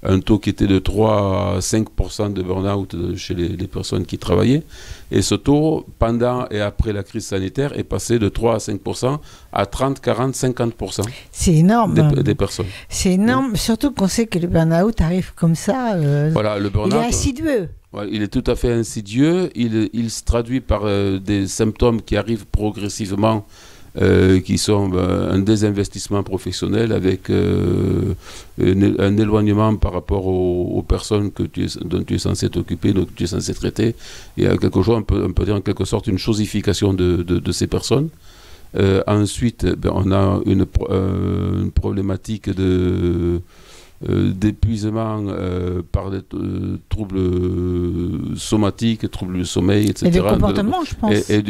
un taux qui était de 3 à 5% de burn-out chez les personnes qui travaillaient. Et ce taux, pendant et après la crise sanitaire, est passé de 3 à 5% à 30, 40, 50% C'est énorme. des personnes. C'est énorme, surtout qu'on sait que le burn-out arrive comme ça. Voilà, le burn-out, il est insidieux. Ouais, il est tout à fait insidieux. Il se traduit par des symptômes qui arrivent progressivement, qui sont un désinvestissement professionnel avec un éloignement par rapport aux personnes dont tu es censé t'occuper, dont tu es censé traiter. Il y a quelque chose, on peut dire en quelque sorte une chosification de ces personnes. Ensuite, on a une problématique d'épuisement par des troubles somatiques, troubles du sommeil, etc. Et du comportement, je pense. Et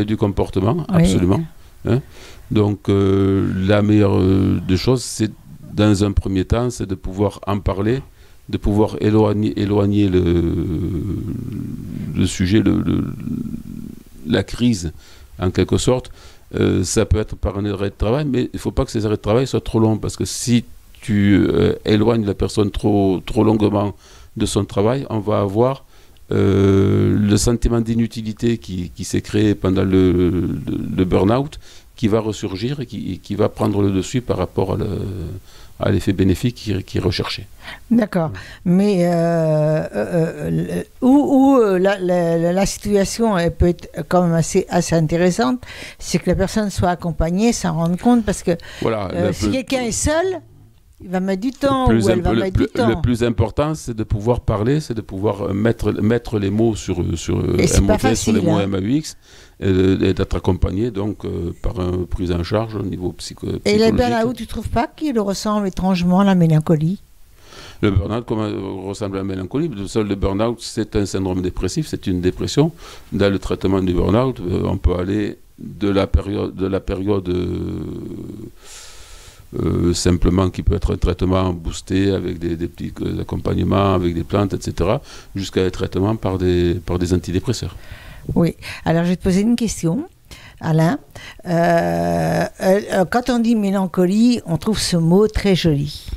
du comportement, Oui. absolument. Hein. Donc, la meilleure des choses, c'est, dans un premier temps, c'est de pouvoir en parler, de pouvoir éloigner le sujet, la crise, en quelque sorte. Ça peut être par un arrêt de travail, mais il ne faut pas que ces arrêts de travail soient trop longs, parce que si tu éloignes la personne trop longuement de son travail, on va avoir le sentiment d'inutilité qui s'est créé pendant le burn-out, qui va ressurgir et qui va prendre le dessus par rapport à l'effet bénéfique qui est recherché. D'accord. Mais où la situation elle peut être quand même assez intéressante, c'est que la personne soit accompagnée, s'en rende compte, parce que voilà, si quelqu'un est seul, il va mettre du temps, ou elle va mettre du temps. Le plus important, c'est de pouvoir parler, c'est de pouvoir mettre les mots sur les mots MAUX, et d'être accompagné donc par une prise en charge au niveau psychologique. Et le burn-out, tu ne trouves pas qu'il ressemble étrangement à la mélancolie? Le burn-out ressemble à la mélancolie. Le burn-out, c'est un syndrome dépressif, c'est une dépression. Dans le traitement du burn-out, on peut aller de la période simplement qui peut être un traitement boosté avec des petits accompagnements, avec des plantes, etc., jusqu'à des traitements par des antidépresseurs. Oui. Alors, je vais te poser une question, Alain. Quand on dit mélancolie, on trouve ce mot très joli.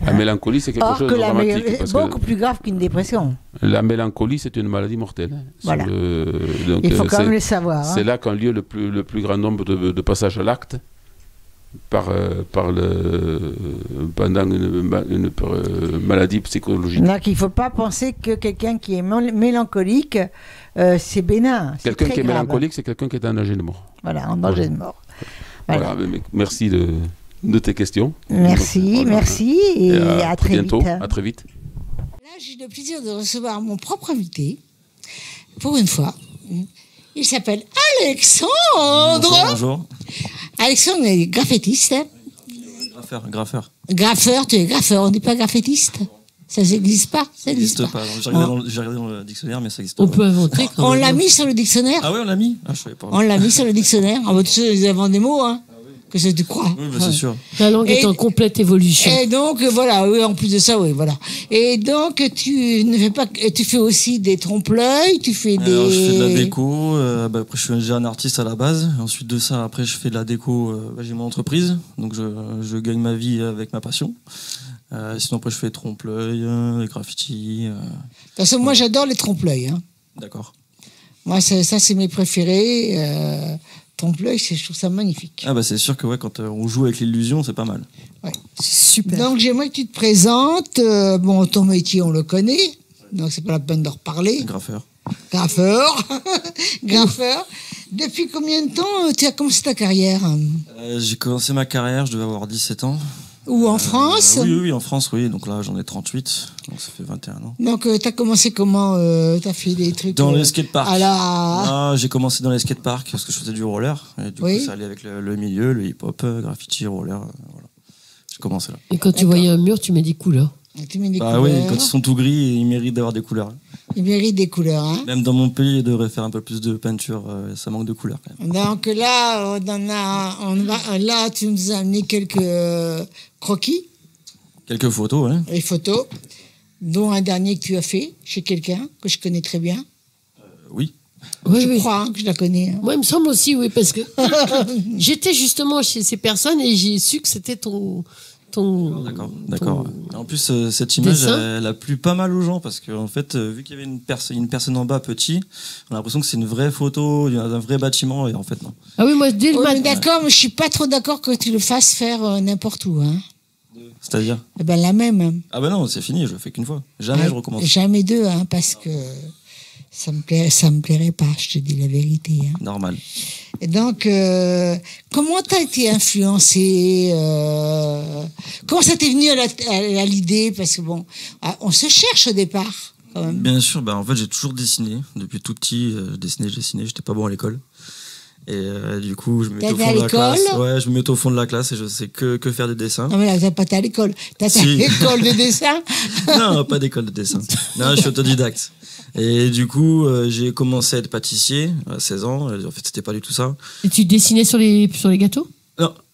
La mélancolie, c'est quelque chose de dramatique. Beaucoup plus grave qu'une dépression. La mélancolie, c'est une maladie mortelle. Voilà. Donc, il faut quand même le savoir. C'est là qu'ont lieu le plus grand nombre de passages à l'acte pendant une maladie psychologique. Donc il ne faut pas penser que quelqu'un qui est mélancolique, c'est bénin. Quelqu'un qui est mélancolique, c'est quelqu'un qui est en danger de mort. Voilà, en danger de mort. Voilà. Merci de tes questions. Merci, merci et à très bientôt. vite. À très vite. Là, j'ai le plaisir de recevoir mon propre invité, pour une fois. Il s'appelle Alexandre. Bonjour. Alexandre est graffettiste. Graffeur. Graffeur, tu es graffeur, on ne dit pas graffettiste. Ça n'existe pas. Ça n'existe pas. J'ai regardé dans le dictionnaire, mais ça n'existe pas. On peut inventer. On l'a mis sur le dictionnaire. Ah oui, on l'a mis. Je savais pas. On l'a mis sur le dictionnaire. En mode, ils inventent des mots, hein. Que ça, tu crois. Oui, c'est sûr. La langue est en complète évolution. Et donc, voilà, oui, en plus de ça, oui, voilà. Et donc, tu ne fais pas, tu fais aussi des trompe-l'œil, tu fais Alors, je fais de la déco. Après, je suis déjà un artiste à la base. Ensuite de ça, après, je fais de la déco. J'ai mon entreprise. Donc, je gagne ma vie avec ma passion. Sinon, après, je fais trompe-l'œil, les graffitis. De toute façon, moi, j'adore les trompe-l'œil. Hein. D'accord. Moi, ça, c'est mes préférés. Trompe-l'œil, je trouve ça magnifique. Ah bah c'est sûr que ouais, quand on joue avec l'illusion, c'est pas mal. Ouais. Super. Donc j'aimerais que tu te présentes. Bon, ton métier, on le connaît, donc c'est pas la peine de reparler. Graffeur. Graffeur. Depuis combien de temps tu as commencé ta carrière? J'ai commencé ma carrière, je devais avoir 17 ans. Ou en France? Oui, en France, oui. Donc là, j'en ai 38. Donc ça fait 21 ans. Donc, tu as commencé comment? Tu as fait des trucs dans les skateparks. Ah, j'ai commencé dans les skateparks parce que je faisais du roller. Et du coup, ça allait avec le milieu, le hip-hop, graffiti, roller. Voilà. J'ai commencé là. Et quand tu voyais un mur, tu mets des couleurs. Tu mets des couleurs. Oui, quand ils sont tout gris, ils méritent d'avoir des couleurs. Ils méritent des couleurs. Hein. Même dans mon pays, il devrait faire un peu plus de peinture. Ça manque de couleurs quand même. Donc là, là tu nous as amené quelques croquis. Quelques photos, oui. Les photos, dont un dernier que tu as fait chez quelqu'un que je connais très bien. Oui. Je crois que je la connais. Hein. Moi, il me semble aussi, oui, parce que j'étais justement chez ces personnes et j'ai su que c'était ton D'accord. En plus, cette image, elle a plu pas mal aux gens parce qu'en fait, vu qu'il y avait une personne en bas petit, on a l'impression que c'est une vraie photo d'un vrai bâtiment et en fait non. Ah oui, moi dès le matin. D'accord, mais je suis pas trop d'accord que tu le fasses faire n'importe où. Hein. C'est-à-dire? Eh ben la même. Ah ben non, c'est fini, je le fais qu'une fois. Jamais je recommence. Jamais deux, hein, parce que ça me plairait pas, je te dis la vérité. Hein. Normal. Et donc, comment t'as été influencé comment ça t'est venu à l'idée? Parce que bon, on se cherche au départ, quand même. Bien sûr, en fait, j'ai toujours dessiné. Depuis tout petit, je dessinais, j'étais pas bon à l'école. Et du coup, je me mettais au fond de la classe. Ouais, je me mettais au fond de la classe et je sais que faire des dessins. Non, mais là, t'as pas été à l'école. T'as été à l'école de dessin? Non, pas d'école de dessin. Non, je suis autodidacte. Et du coup, j'ai commencé à être pâtissier à 16 ans. En fait, c'était pas du tout ça. Et tu dessinais sur les gâteaux?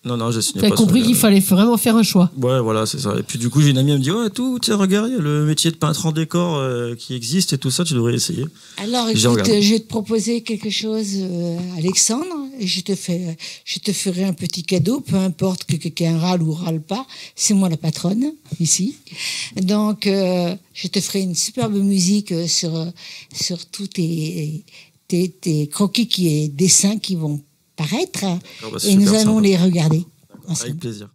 Non, je dessinais pas. T'as compris qu'il fallait vraiment faire un choix. Ouais, voilà, c'est ça. Et puis du coup, j'ai une amie, elle me dit, tiens, regarde, il y a le métier de peintre en décor qui existe et tout ça, tu devrais essayer. Alors, écoute, je vais te proposer quelque chose, Alexandre, et je te ferai un petit cadeau, peu importe que quelqu'un râle ou râle pas, c'est moi la patronne, ici. Donc, je te ferai une superbe musique sur tous tes croquis et dessins qui vont paraître, et nous allons les regarder ensemble. Avec plaisir.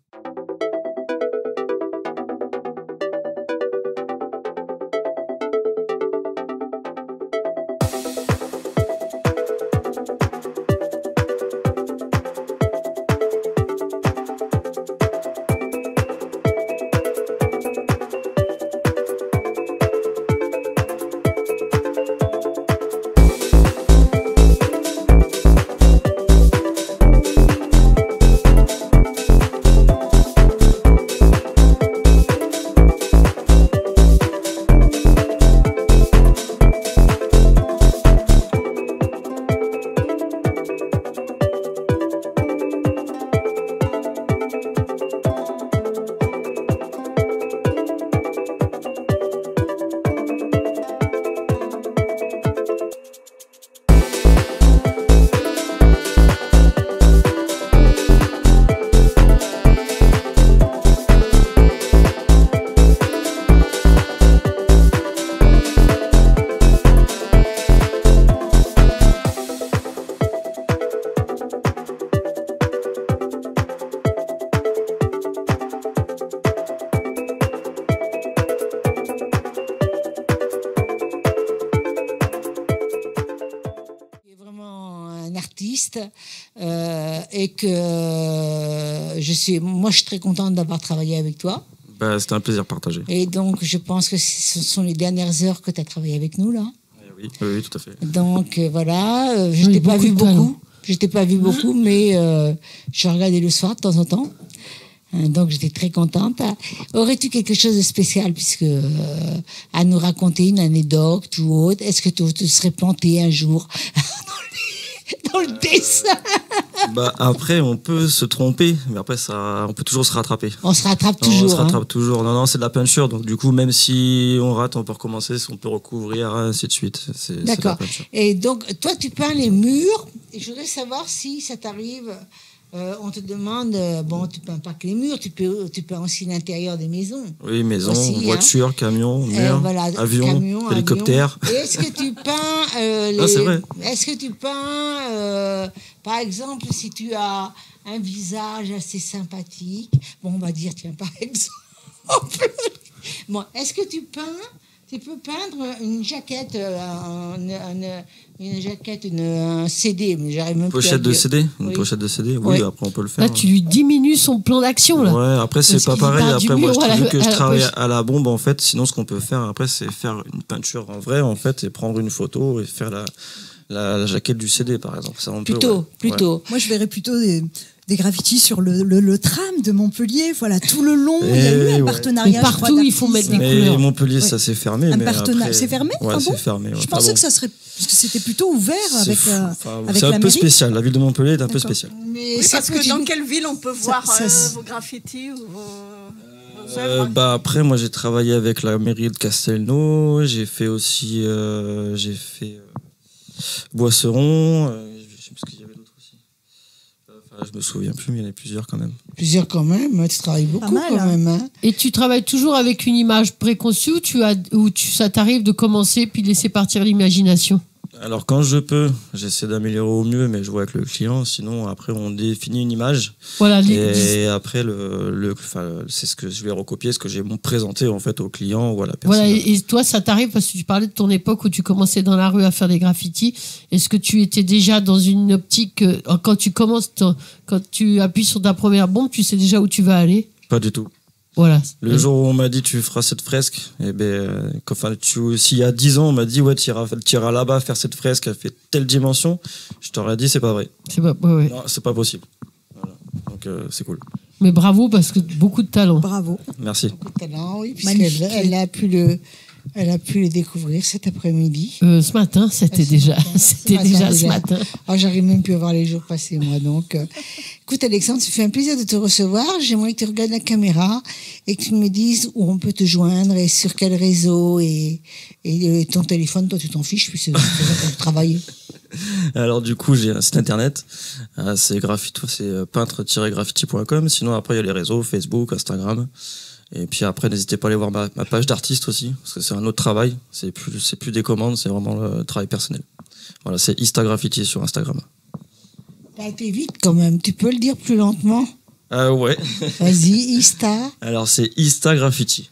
artistes et que moi, je suis très contente d'avoir travaillé avec toi. Bah, c'était un plaisir partagé. Et donc, je pense que ce sont les dernières heures que tu as travaillé avec nous, là. Oui, oui, tout à fait. Donc, voilà, je t'ai pas vu beaucoup. Je t'ai pas vu beaucoup, mais je regardais le soir de temps en temps. Donc, j'étais très contente. Aurais-tu quelque chose de spécial à nous raconter, une anecdote ou autre? Est-ce que tu te serais planté un jour dans le dessin? Bah, après, on peut se tromper, mais après, on peut toujours se rattraper. On se rattrape toujours. On se rattrape toujours. Non, c'est de la peinture. Donc, du coup, même si on rate, on peut recommencer, on peut recouvrir, ainsi de suite. D'accord. Et donc, toi, tu peins les murs. Et je voudrais savoir si ça t'arrive. On te demande, tu peins pas que les murs, tu peins aussi l'intérieur des maisons. Oui, maison, aussi, voiture, camion, mur, avion, hélicoptère. Et est-ce que tu peins c'est vrai. Est-ce que tu peins, par exemple, si tu as un visage assez sympathique, on va dire, tiens, par exemple, est-ce que tu peux peindre une jaquette, un CD, mais j'arrive même pochette de CD, oui. Pochette de CD. Oui, après on peut le faire. Là, tu lui diminues son plan d'action là. Ouais, après c'est pas pareil. Après moi, je trouve que je travaille à la bombe en fait. Sinon, ce qu'on peut faire après, c'est faire une peinture en vrai en fait et prendre une photo et faire la jaquette du CD par exemple. Ça, on plutôt. Ouais. Moi, je verrais plutôt des graffitis sur le tram de Montpellier, voilà, tout le long. Il y a eu un partenariat. Et partout, il faut mettre des couleurs. Et Montpellier, ça s'est fermé. C'est fermé? Ouais, ah c'est bon fermé. Ouais. Je pensais que ça serait. Parce que c'était plutôt ouvert avec la c'est un peu spécial. La ville de Montpellier est un peu spéciale. Mais parce que dans quelle ville on peut voir vos graffitis ou vos œuvres? Après, moi, j'ai travaillé avec la mairie de Castelnau. J'ai fait aussi. Boisseron. Je sais plus ce qu'il y avait d'autre aussi. Je me souviens plus, mais il y en a plusieurs quand même. Plusieurs quand même, tu travailles beaucoup quand même. Hein. Et tu travailles toujours avec une image préconçue ou ça t'arrive de commencer puis de laisser partir l'imagination? Alors quand je peux, j'essaie d'améliorer au mieux, mais je vois avec le client. Sinon, après, on définit une image. Voilà. Et après, c'est ce que je vais recopier, ce que j'ai présenté en fait au client ou à la personne. Voilà. Et toi, ça t'arrive parce que tu parlais de ton époque où tu commençais dans la rue à faire des graffitis. Est-ce que tu étais déjà dans une optique quand tu commences, quand tu appuies sur ta première bombe, tu sais déjà où tu vas aller? Pas du tout. Voilà. Le jour où on m'a dit tu feras cette fresque, s'il y a 10 ans on m'a dit ouais tu iras là-bas faire cette fresque, elle fait telle dimension, je t'aurais dit c'est pas vrai. Ouais. Non, c'est pas possible. Voilà. Donc c'est cool. Mais bravo parce que beaucoup de talent. Bravo. Merci. Beaucoup de talent, oui, puisqu'elle a pu le découvrir cet après-midi. Ce matin, c'était déjà ce matin. J'arrive même plus à voir les jours passés, moi. Donc, écoute, Alexandre, ça fait un plaisir de te recevoir. J'aimerais que tu regardes la caméra et que tu me dises où on peut te joindre et sur quel réseau et ton téléphone. Toi, tu t'en fiches, puis c'est pour travailler. Alors du coup, j'ai un site internet. C'est peintre-graffiti.com. Sinon, après, il y a les réseaux Facebook, Instagram. Et puis après, n'hésitez pas à aller voir ma page d'artiste aussi, parce que c'est un autre travail. C'est plus des commandes, c'est vraiment le travail personnel. Voilà, c'est Ista Graffiti sur Instagram. T'as été vite quand même. Tu peux le dire plus lentement? Ouais. Vas-y, Ista. Alors c'est Ista Graffiti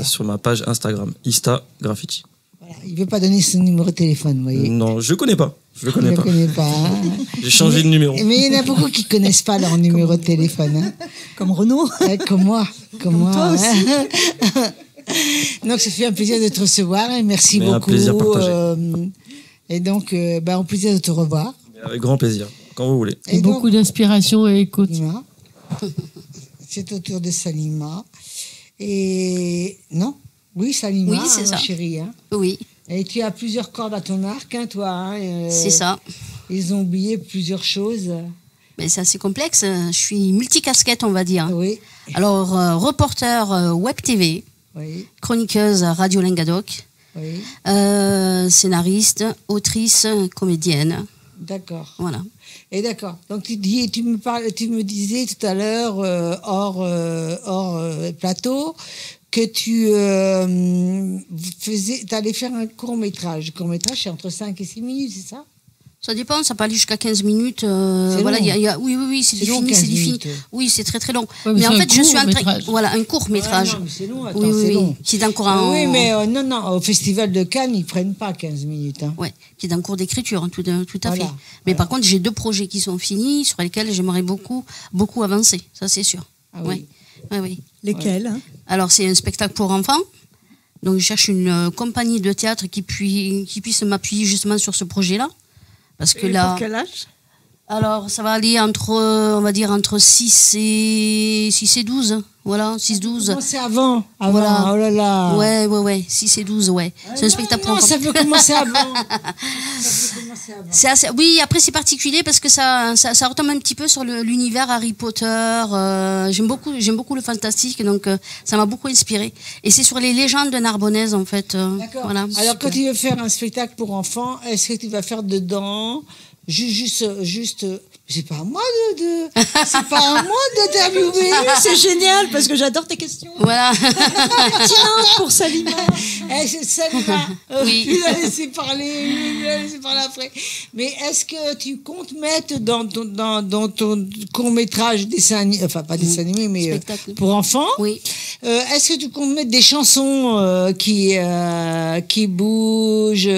sur ma page Instagram. Ista Graffiti. Voilà, il veut pas donner son numéro de téléphone, vous voyez. Non, je connais pas. Je le connais pas. Hein. J'ai changé de numéro. Mais il y en a beaucoup qui connaissent pas leur numéro de téléphone. Hein. Comme Renaud. Comme moi. Comme toi aussi. Hein. Donc, ça fait un plaisir de te recevoir et merci beaucoup. Un plaisir partagé. Et donc, un plaisir de te revoir. Avec grand plaisir, quand vous voulez. Et beaucoup d'inspiration et écoute. C'est au tour de Salima. Et non? Oui, Salima, oui, c'est ça. Chérie. Hein. Oui. Et tu as plusieurs cordes à ton arc, hein, toi. Hein, c'est ça. Ils ont oublié plusieurs choses. Mais c'est assez complexe. Je suis multicasquette, on va dire. Oui. Alors, reporter Web TV, oui. Chroniqueuse Radio Languedoc, oui. Scénariste, autrice, comédienne. D'accord. Voilà. Et d'accord. Donc tu me disais tout à l'heure hors plateau que tu allais faire un court-métrage. Le court-métrage, c'est entre 5 et 6 minutes, c'est ça? Ça dépend, ça peut aller jusqu'à 15 minutes. Voilà, oui, c'est défini, c'est défini. Oui, c'est très très long. Ouais, mais en fait, je suis en train. métrage. Voilà, un court métrage. Non, mais c'est long, attends, oui, c'est long. qui est encore en. Oui, mais non, au Festival de Cannes, ils prennent pas 15 minutes. Hein. Ouais, qui est en cours d'écriture, tout à Voilà. fait. Mais par contre, j'ai 2 projets qui sont finis, sur lesquels j'aimerais beaucoup avancer, ça c'est sûr. Ah oui. Oui. Lesquels hein? Alors, c'est un spectacle pour enfants. Donc, je cherche une compagnie de théâtre qui puisse m'appuyer justement sur ce projet-là. Parce que là. Pour quel âge? Alors, ça va aller on va dire, entre 6 et 12. Voilà, 6-12. C'est avant. Voilà. Oh là là. Ouais, 6 et 12, ouais. C'est un spectacle pour enfants. Ça peut commencer avant. C'est assez, oui, après c'est particulier parce que ça retombe un petit peu sur l'univers Harry Potter. J'aime beaucoup le fantastique, donc ça m'a beaucoup inspiré. Et c'est sur les légendes de Narbonnaise en fait. D'accord. Voilà, alors quand tu veux faire un spectacle pour enfants, est-ce que tu vas faire dedans juste c'est pas à moi c'est pas à moi d'interviewer. C'est génial parce que j'adore tes questions. Voilà. Tiens, pour Salima. Salima, oui. tu l'as laissé parler après. Mais est-ce que tu comptes mettre dans ton court-métrage dessin animé, enfin pas dessin animé, mais pour enfants, oui. Est-ce que tu comptes mettre des chansons qui bougent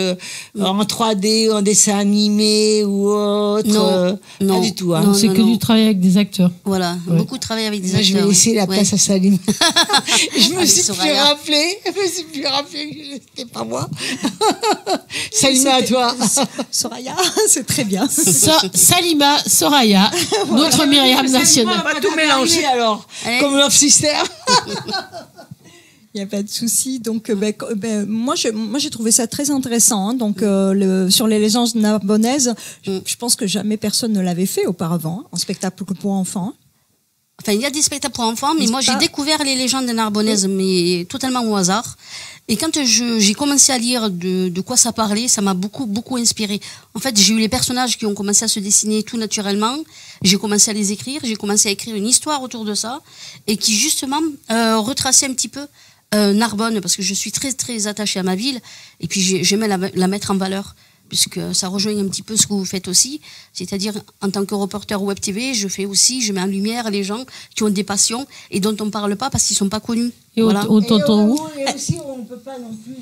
en 3D, en dessin animé ou autre? Non. Pas du tout. Hein. Non, c'est que du travail avec des acteurs. Voilà, beaucoup de travail avec des acteurs. Je vais laisser la place à Salim. Je me Avec suis Soraya. plus rappelé que c'était pas moi. Salima, à toi. Soraya, c'est très bien. Salima, Soraya, notre Myriam nationale. On va tout mélanger alors, comme Love Sister. Il n'y a pas de souci. Donc, moi, j'ai trouvé ça très intéressant. Hein. Donc, sur les légendes narbonnaises, je pense que jamais personne ne l'avait fait auparavant, en spectacle pour enfants. Enfin, il y a des spectacles pour enfants, mais moi, j'ai découvert les légendes de Narbonnaise, mais totalement au hasard. Et quand j'ai commencé à lire de quoi ça parlait, ça m'a beaucoup inspiré. En fait, j'ai eu les personnages qui ont commencé à se dessiner tout naturellement. J'ai commencé à les écrire. J'ai commencé à écrire une histoire autour de ça et qui, justement, retraçait un petit peu Narbonne, parce que je suis très très attachée à ma ville et puis j'aimais la mettre en valeur, puisque ça rejoint un petit peu ce que vous faites aussi, c'est-à-dire en tant que reporter web TV, je mets en lumière les gens qui ont des passions et dont on ne parle pas parce qu'ils ne sont pas connus. Et voilà. on t'entend où? Et aussi, on ne peut pas non plus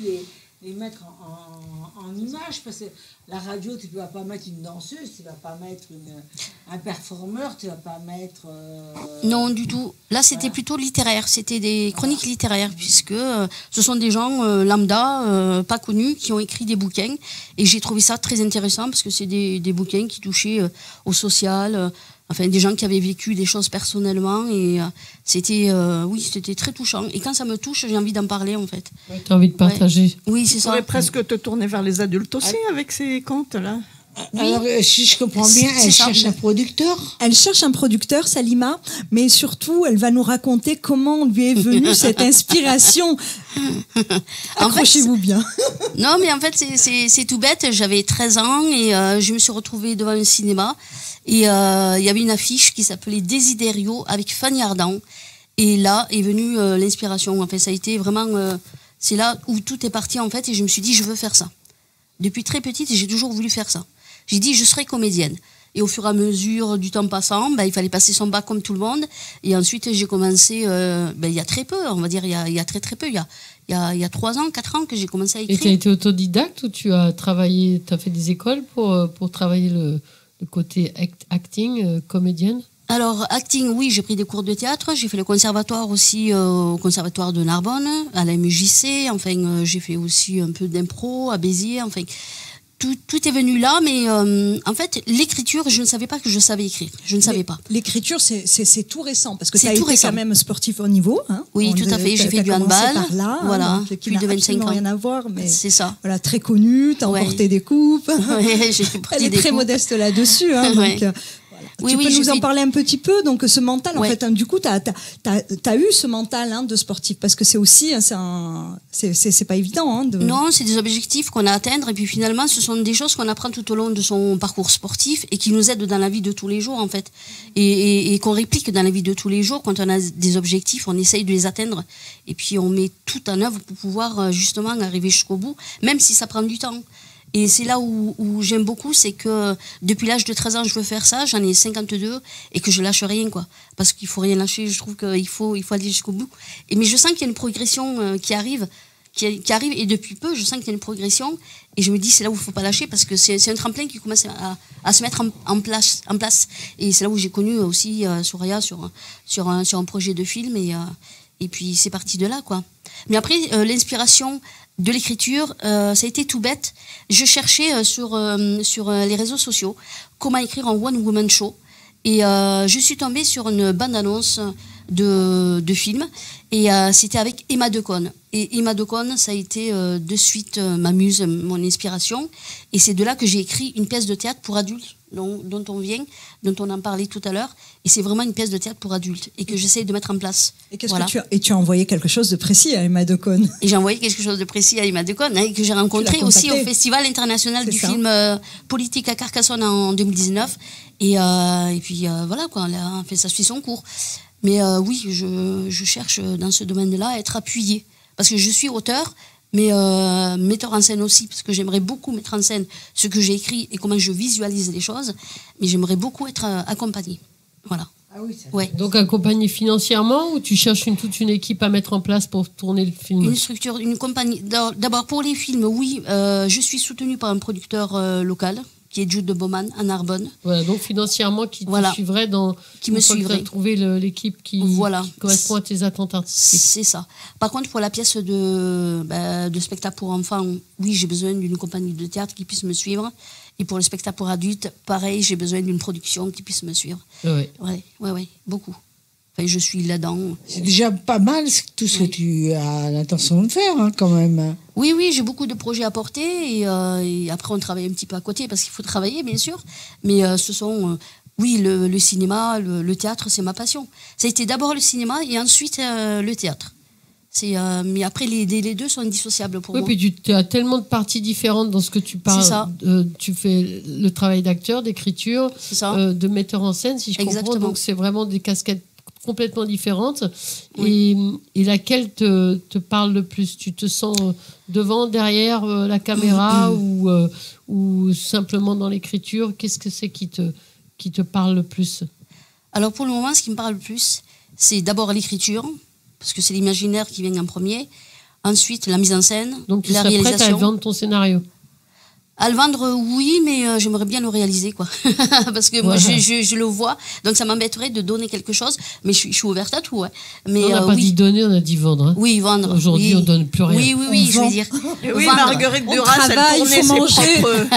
les mettre en image, parce que la radio, tu ne vas pas mettre une danseuse, tu ne vas pas mettre un performeur, tu ne vas pas mettre... Non, du tout. Là, c'était plutôt littéraire, c'était des chroniques littéraires, puisque ce sont des gens lambda, pas connus, qui ont écrit des bouquins, et j'ai trouvé ça très intéressant, parce que c'est des bouquins qui touchaient au social, enfin des gens qui avaient vécu des choses personnellement, et c'était très touchant. Et quand ça me touche, j'ai envie d'en parler, en fait. Tu as envie de partager. Ouais. Oui, c'est ça. Tu pourrais presque te tourner vers les adultes aussi avec ces contes-là. Alors, si je comprends bien, elle cherche un producteur. Elle cherche un producteur, Salima, mais surtout, elle va nous raconter comment lui est venue cette inspiration. Accrochez-vous bien. Non, mais en fait, c'est tout bête. J'avais 13 ans et je me suis retrouvée devant un cinéma. Et il y avait une affiche qui s'appelait Desiderio avec Fanny Ardant. Et là est venue l'inspiration. En fait, ça a été vraiment... c'est là où tout est parti, en fait, et je me suis dit, je veux faire ça. Depuis très petite, j'ai toujours voulu faire ça. J'ai dit, je serai comédienne. Et au fur et à mesure du temps passant, il fallait passer son bac comme tout le monde. Et ensuite, j'ai commencé, il y a très peu, on va dire, il y a très très peu. Il y a 3 ans, 4 ans que j'ai commencé à écrire. Et tu as été autodidacte ou tu as travaillé, tu as fait des écoles pour travailler le côté acting, comédienne? Alors, acting, oui, j'ai pris des cours de théâtre. J'ai fait le conservatoire aussi, au conservatoire de Narbonne, à la MJC. Enfin, j'ai fait aussi un peu d'impro à Béziers. Enfin, tout est venu là, mais en fait, l'écriture, je ne savais pas que je savais écrire. Je ne savais pas. L'écriture, c'est tout récent, parce que tu as tout été récent. quand même sportif au niveau. Hein. Oui, tout à fait. J'ai fait du handball. Par là, voilà, donc, qui plus n'a de 25 absolument ans. rien à voir, mais c'est ça. Voilà, très connu, tu as emporté des coupes. Ouais, j'ai porté Elle est des très coupes. modeste là-dessus. Hein, Ouais. donc, tu peux nous en parler un petit peu, donc ce mental, en fait, hein, du coup, tu as eu ce mental hein, de sportif, parce que c'est aussi, hein, c'est pas évident. Hein, Non, c'est des objectifs qu'on a à atteindre, et puis finalement, ce sont des choses qu'on apprend tout au long de son parcours sportif, et qui nous aident dans la vie de tous les jours, en fait, et qu'on réplique dans la vie de tous les jours. Quand on a des objectifs, on essaye de les atteindre, et puis on met tout en œuvre pour pouvoir justement arriver jusqu'au bout, même si ça prend du temps. Et c'est là où j'aime beaucoup, c'est que depuis l'âge de 13 ans, je veux faire ça, j'en ai 52, et que je lâche rien, quoi. Parce qu'il faut rien lâcher, je trouve qu'il faut aller jusqu'au bout. Mais je sens qu'il y a une progression qui arrive, et depuis peu, je sens qu'il y a une progression, et je me dis, c'est là où il ne faut pas lâcher, parce que c'est un tremplin qui commence à se mettre en place. Et c'est là où j'ai connu aussi Soraya sur un projet de film, et puis c'est parti de là, quoi. Mais après, l'inspiration de l'écriture, ça a été tout bête. Je cherchais sur les réseaux sociaux comment écrire un one-woman show. Et je suis tombée sur une bande-annonce de film. Et c'était avec Emma Decaune. Et Emma Decaune, ça a été de suite ma muse, mon inspiration. Et c'est de là que j'ai écrit une pièce de théâtre pour adultes dont on en parlait tout à l'heure. Et c'est vraiment une pièce de théâtre pour adultes et que j'essaye de mettre en place. Et tu as envoyé quelque chose de précis à Emma Decaune. Et j'ai envoyé quelque chose de précis à Emma Decaune, et que j'ai rencontré aussi au Festival international du film politique à Carcassonne en 2019. Et puis voilà, quoi, ça suit son cours. Mais oui, je cherche dans ce domaine-là à être appuyée. Parce que je suis auteur, mais metteur en scène aussi, parce que j'aimerais beaucoup mettre en scène ce que j'ai écrit et comment je visualise les choses, mais j'aimerais beaucoup être accompagnée. Voilà. Ah oui, ouais. Donc accompagnée financièrement, ou tu cherches toute une équipe à mettre en place pour tourner le film? Une structure, une compagnie. D'abord pour les films, oui, je suis soutenue par un producteur local, qui est Jude de Baumann à Narbonne. Voilà, donc financièrement, qui te suivrait qui me suivrait. Trouver l'équipe qui correspond à tes attentes artistiques. C'est ça. Par contre, pour la pièce de spectacle pour enfants, oui, j'ai besoin d'une compagnie de théâtre qui puisse me suivre. Et pour le spectacle pour adultes, pareil, j'ai besoin d'une production qui puisse me suivre. Oui, beaucoup. Enfin, je suis là-dedans. C'est déjà pas mal tout ce que tu as l'intention de faire, hein, quand même. Oui, j'ai beaucoup de projets à porter et après on travaille un petit peu à côté parce qu'il faut travailler, bien sûr. Mais ce sont, le cinéma, le théâtre, c'est ma passion. Ça a été d'abord le cinéma et ensuite le théâtre. Mais après, les deux sont indissociables pour moi. Oui, puis tu as tellement de parties différentes dans ce que tu parles. C'est ça. Tu fais le travail d'acteur, d'écriture, de metteur en scène, si je comprends. Donc c'est vraiment des casquettes complètement différentes. Et laquelle te parle le plus? Tu te sens devant, derrière la caméra ou simplement dans l'écriture? Qu'est-ce que c'est qui te parle le plus? Alors pour le moment, ce qui me parle le plus, c'est d'abord l'écriture, parce que c'est l'imaginaire qui vient en premier. Ensuite, la mise en scène, donc tu la serais réalisation. Prête à vendre ton scénario? À le vendre, oui, mais j'aimerais bien le réaliser, quoi. Parce que moi, je le vois, donc ça m'embêterait de donner quelque chose, mais je suis ouverte à tout, ouais. Mais, on n'a pas dit donner, on a dit vendre. Hein. Oui, vendre. Aujourd'hui, on ne donne plus rien. Oui, je veux dire. Oui, Marguerite Duras, elle tournait ses propres...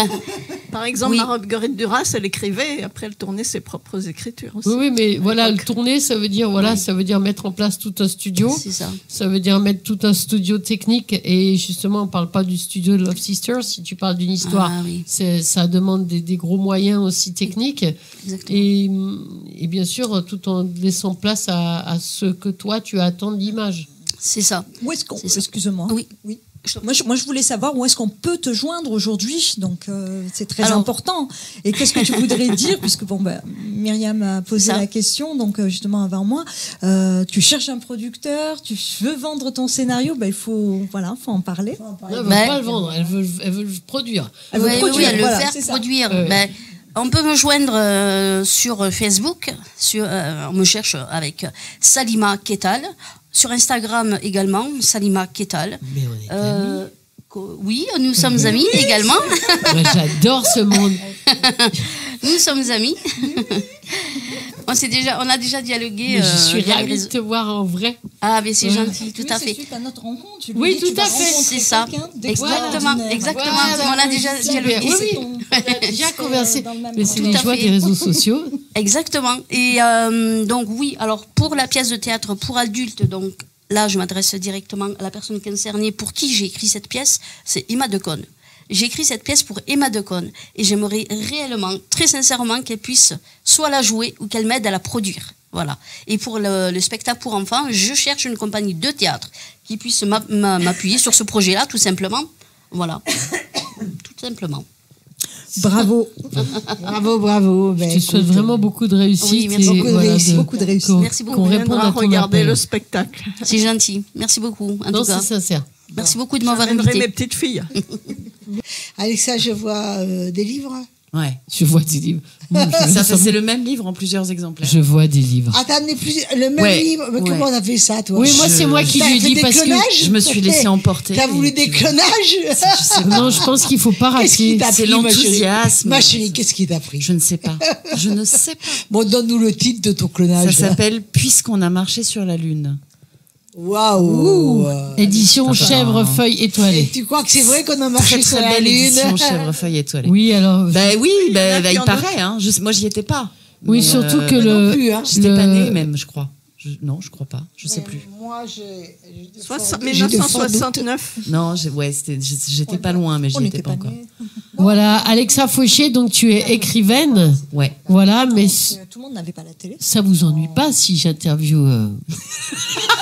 Par exemple, Marguerite Duras, elle écrivait et après elle tournait ses propres écritures aussi. Oui, mais voilà, le tourner, ça veut dire ça veut dire mettre en place tout un studio. C'est ça. Ça veut dire mettre tout un studio technique, et justement, on parle pas du studio de Love Sisters. Si tu parles d'une histoire, ça demande des gros moyens aussi techniques. Exactement. Et bien sûr, tout en laissant place à ce que toi tu attends de l'image. C'est ça. Où est-ce qu'on... Excuse-moi. Oui. Moi, je voulais savoir où est-ce qu'on peut te joindre aujourd'hui. Donc, c'est très important. Et qu'est-ce que tu voudrais dire, puisque Myriam a posé la question, donc justement avant moi. Tu cherches un producteur, tu veux vendre ton scénario, il faut en parler. Elle veut pas le vendre, elle veut le produire. Elle veut le faire produire. On peut me joindre sur Facebook. On me cherche avec Salima Ketal. Sur Instagram également, Salima Ketal. Mais on est amis. Oui, nous sommes amis également. Moi, j'adore ce monde. Nous sommes amis. On a déjà dialogué. Mais je suis ravie de te voir en vrai. Ah, mais c'est gentil, tout à fait. C'est suite à notre rencontre. Oui, tout à fait. C'est ça. Exactement. On a déjà dialogué. Oui. On a déjà conversé. Mais c'est les joies des réseaux sociaux. Exactement. Et donc oui, alors pour la pièce de théâtre pour adultes, donc là je m'adresse directement à la personne concernée pour qui j'ai écrit cette pièce, c'est Emma Decaune. J'ai écrit cette pièce pour Emma Decaune et j'aimerais réellement, très sincèrement, qu'elle puisse soit la jouer ou qu'elle m'aide à la produire. Voilà. Et pour le spectacle pour enfants, je cherche une compagnie de théâtre qui puisse m'appuyer sur ce projet-là, tout simplement. Voilà. Tout simplement. Bravo. Bravo. Je te souhaite vraiment beaucoup de réussite. Oui, merci beaucoup de réussite. Merci beaucoup. On viendra regarder le spectacle. C'est gentil. Merci beaucoup. En tout cas. C'est sincère. Merci beaucoup de m'avoir J'amènerai invité. mes petites filles. Alexa, je vois des livres. Ouais. Je vois des livres. Ça, c'est le même livre en plusieurs exemplaires. Je vois des livres. Ah, t'as amené le même Ouais, livre. Mais comment on a fait ça, toi? Oui, moi, c'est moi qui T'as lui ai fait dit des parce que clonages je me suis laissée emporter. T'as voulu des clonages? Non, je pense qu'il faut pas Qu'est-ce qui rater. t'a C'est pris, ma chérie? l'enthousiasme. Ma chérie, qu'est-ce qui t'a pris? Je ne sais pas. Je ne sais pas. Bon, donne-nous le titre de ton Ça clonage. s'appelle Puisqu'on a marché sur la Lune. Waouh! Édition Chèvrefeuille étoilée. Et tu crois que c'est vrai qu'on a marché Très sur très la belle Lune? édition Chèvrefeuille étoilée. Oui, alors. Oui, il y en a qui il en paraît. Hein. Moi, j'y étais pas. Oui, Mais, surtout que non plus, hein. J'étais pas née même, je crois. Non, je crois pas. Je sais plus. Moi, j'ai 1969. Non, j'étais pas loin, mais j'y étais pas encore. Voilà, Alexa Fauché, donc tu es écrivaine. Ouais. Voilà, mais Tout le monde n'avait pas la télé. ça vous ennuie pas si j'interviewe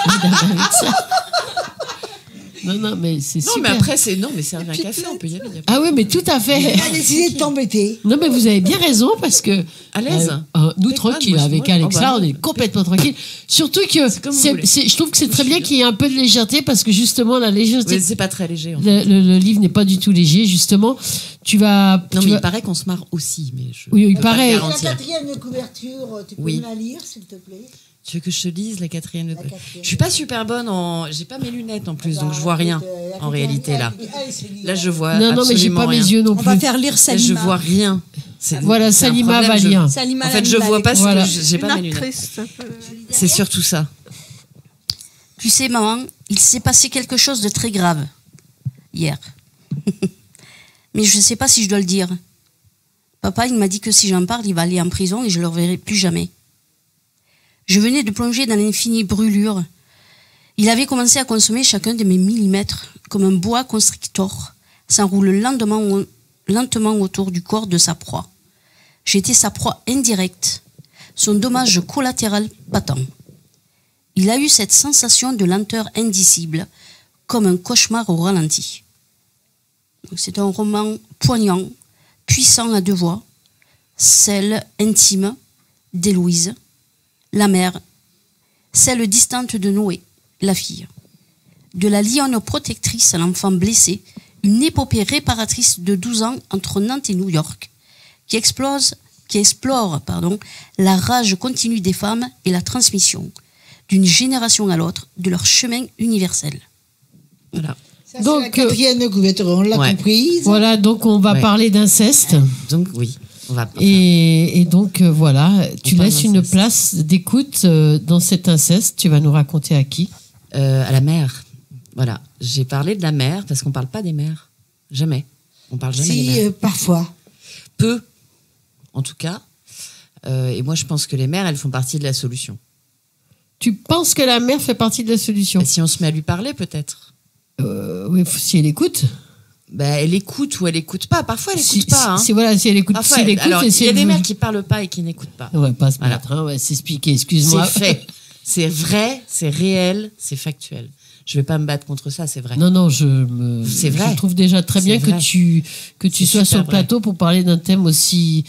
Madame Alexa? Non, mais c'est super. Non, mais après, c'est un café, on peut y aller. Ah oui, mais tout à fait. a décidé de t'embêter. Non, mais vous avez bien raison parce que À l'aise. nous tranquilles moi, avec ouais. Alexa, Oh, bah, on est complètement tranquille. Surtout que comme vous voulez. je trouve que c'est très bien qu'il y ait un peu de légèreté parce que justement la légèreté, Mais c'est pas très léger. En fait. le livre n'est pas du tout léger. Justement, tu vas. Non, tu mais vas- il paraît qu'on se marre aussi, mais je. Oui, il peux pas paraît. le La garantir. quatrième couverture, tu peux Oui. me la lire, s'il te plaît? Tu veux que je te lise la quatrième de... quatrième. Je suis pas super bonne en. J'ai pas mes lunettes en plus, donc je vois rien en réalité là. Là, je vois. Non, mais j'ai absolument pas mes rien. yeux non On plus. va faire lire Là, Salima. je vois rien. Voilà, c'est un Salima problème, va je- lire. Salima En fait, je Lamila, vois pas parce Voilà. que j'ai pas mes Une lunettes. actrice. C'est surtout ça. Tu sais, maman, il s'est passé quelque chose de très grave hier. Mais je ne sais pas si je dois le dire. Papa, il m'a dit que si j'en parle, il va aller en prison et je ne le reverrai plus jamais. Je venais de plonger dans l'infinie brûlure. Il avait commencé à consommer chacun de mes millimètres, comme un boa constrictor, s'enroule lentement autour du corps de sa proie. J'étais sa proie indirecte, son dommage collatéral patent. Il a eu cette sensation de lenteur indicible, comme un cauchemar au ralenti. Donc, c'est un roman poignant, puissant à deux voix, celle intime d'Héloïse, la mère, celle distante de Noé, la fille. De la lionne protectrice à l'enfant blessé, une épopée réparatrice de 12 ans entre Nantes et New York, qui explore la rage continue des femmes et la transmission, d'une génération à l'autre, de leur chemin universel. Voilà. Ça, donc, la quatrième couverture, on l'a comprise. Voilà, donc on va parler d'inceste. Donc oui, on va. Et donc voilà, tu laisses une place d'écoute dans cet inceste. Tu vas nous raconter à qui? À la mère. Voilà, j'ai parlé de la mère parce qu'on parle pas des mères. Jamais. On parle jamais des mères. Parfois. Peu, en tout cas. Et moi, je pense que les mères, elles font partie de la solution. Tu penses que la mère fait partie de la solution? Et si on se met à lui parler, peut-être. Oui, si elle écoute. Elle écoute ou elle écoute pas. Parfois, elle écoute pas. Si elle écoute. Parfois, Si elle écoute, alors, il y a des vous... mères qui parlent pas et qui n'écoutent pas. On va pas se mettre, on va s'expliquer. Excuse-moi. C'est fait. C'est vrai, c'est réel, c'est factuel. Je vais pas me battre contre ça, c'est vrai. Non, c'est vrai. Je trouve déjà très bien que tu sois sur le plateau pour parler d'un thème aussi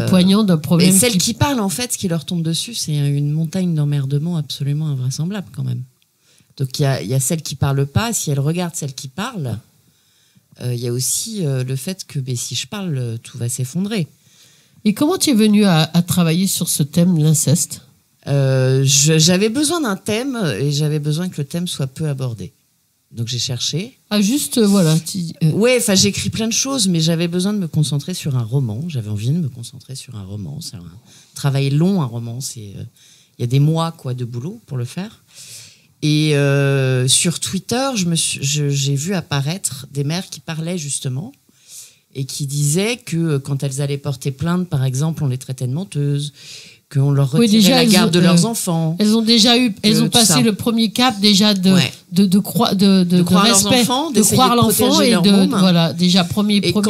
poignant, d'un problème. Et celles qui parlent, en fait, ce qui leur tombe dessus, c'est une montagne d'emmerdement absolument invraisemblable quand même. Donc il y a celles qui parlent pas. Si elles regardent celles qui parlent, il y a aussi le fait que si je parle, tout va s'effondrer. Et comment tu es venu à travailler sur ce thème, l'inceste? J'avais besoin d'un thème et j'avais besoin que le thème soit peu abordé. Donc j'ai cherché. Ah, juste, voilà. Ouais, enfin j'écris plein de choses, mais j'avais besoin de me concentrer sur un roman. J'avais envie de me concentrer sur un roman. C'est un travail long, un roman. Il y a des mois de boulot pour le faire. Et sur Twitter, j'ai vu apparaître des mères qui parlaient justement et qui disaient que quand elles allaient porter plainte, par exemple, on les traitait de menteuses, qu'on leur retirait la garde de leurs enfants. Elles ont déjà elles ont passé le premier cap déjà de croire respect, de croire l'enfant et voilà, déjà premier point.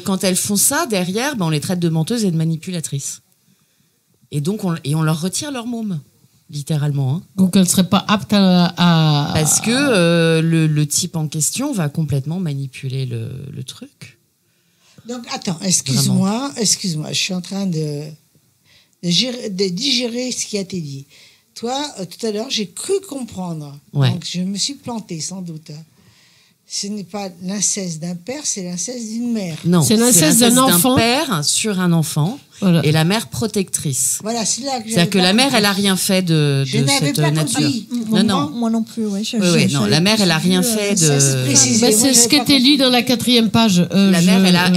Quand elles font ça, derrière, on les traite de menteuses et de manipulatrices. Et donc, on leur retire leur môme, littéralement. Hein. Donc, elles ne seraient pas aptes à... Parce que le type en question va complètement manipuler le truc. Donc, attends, excuse-moi, je suis en train de digérer ce qui a été dit. Toi, tout à l'heure, j'ai cru comprendre. Ouais. Donc, je me suis plantée, sans doute. ce n'est pas l'inceste d'un père, c'est l'inceste d'une mère. Non, c'est l'inceste d'un enfant. Père sur un enfant. Voilà. Et la mère protectrice. Voilà, c'est là que c'est-à-dire que la mère, elle a rien fait de cette nature. Moi non plus, ouais. Non, la mère, elle a rien fait de. C'est ce qui était lu dans la 4e page. La mère,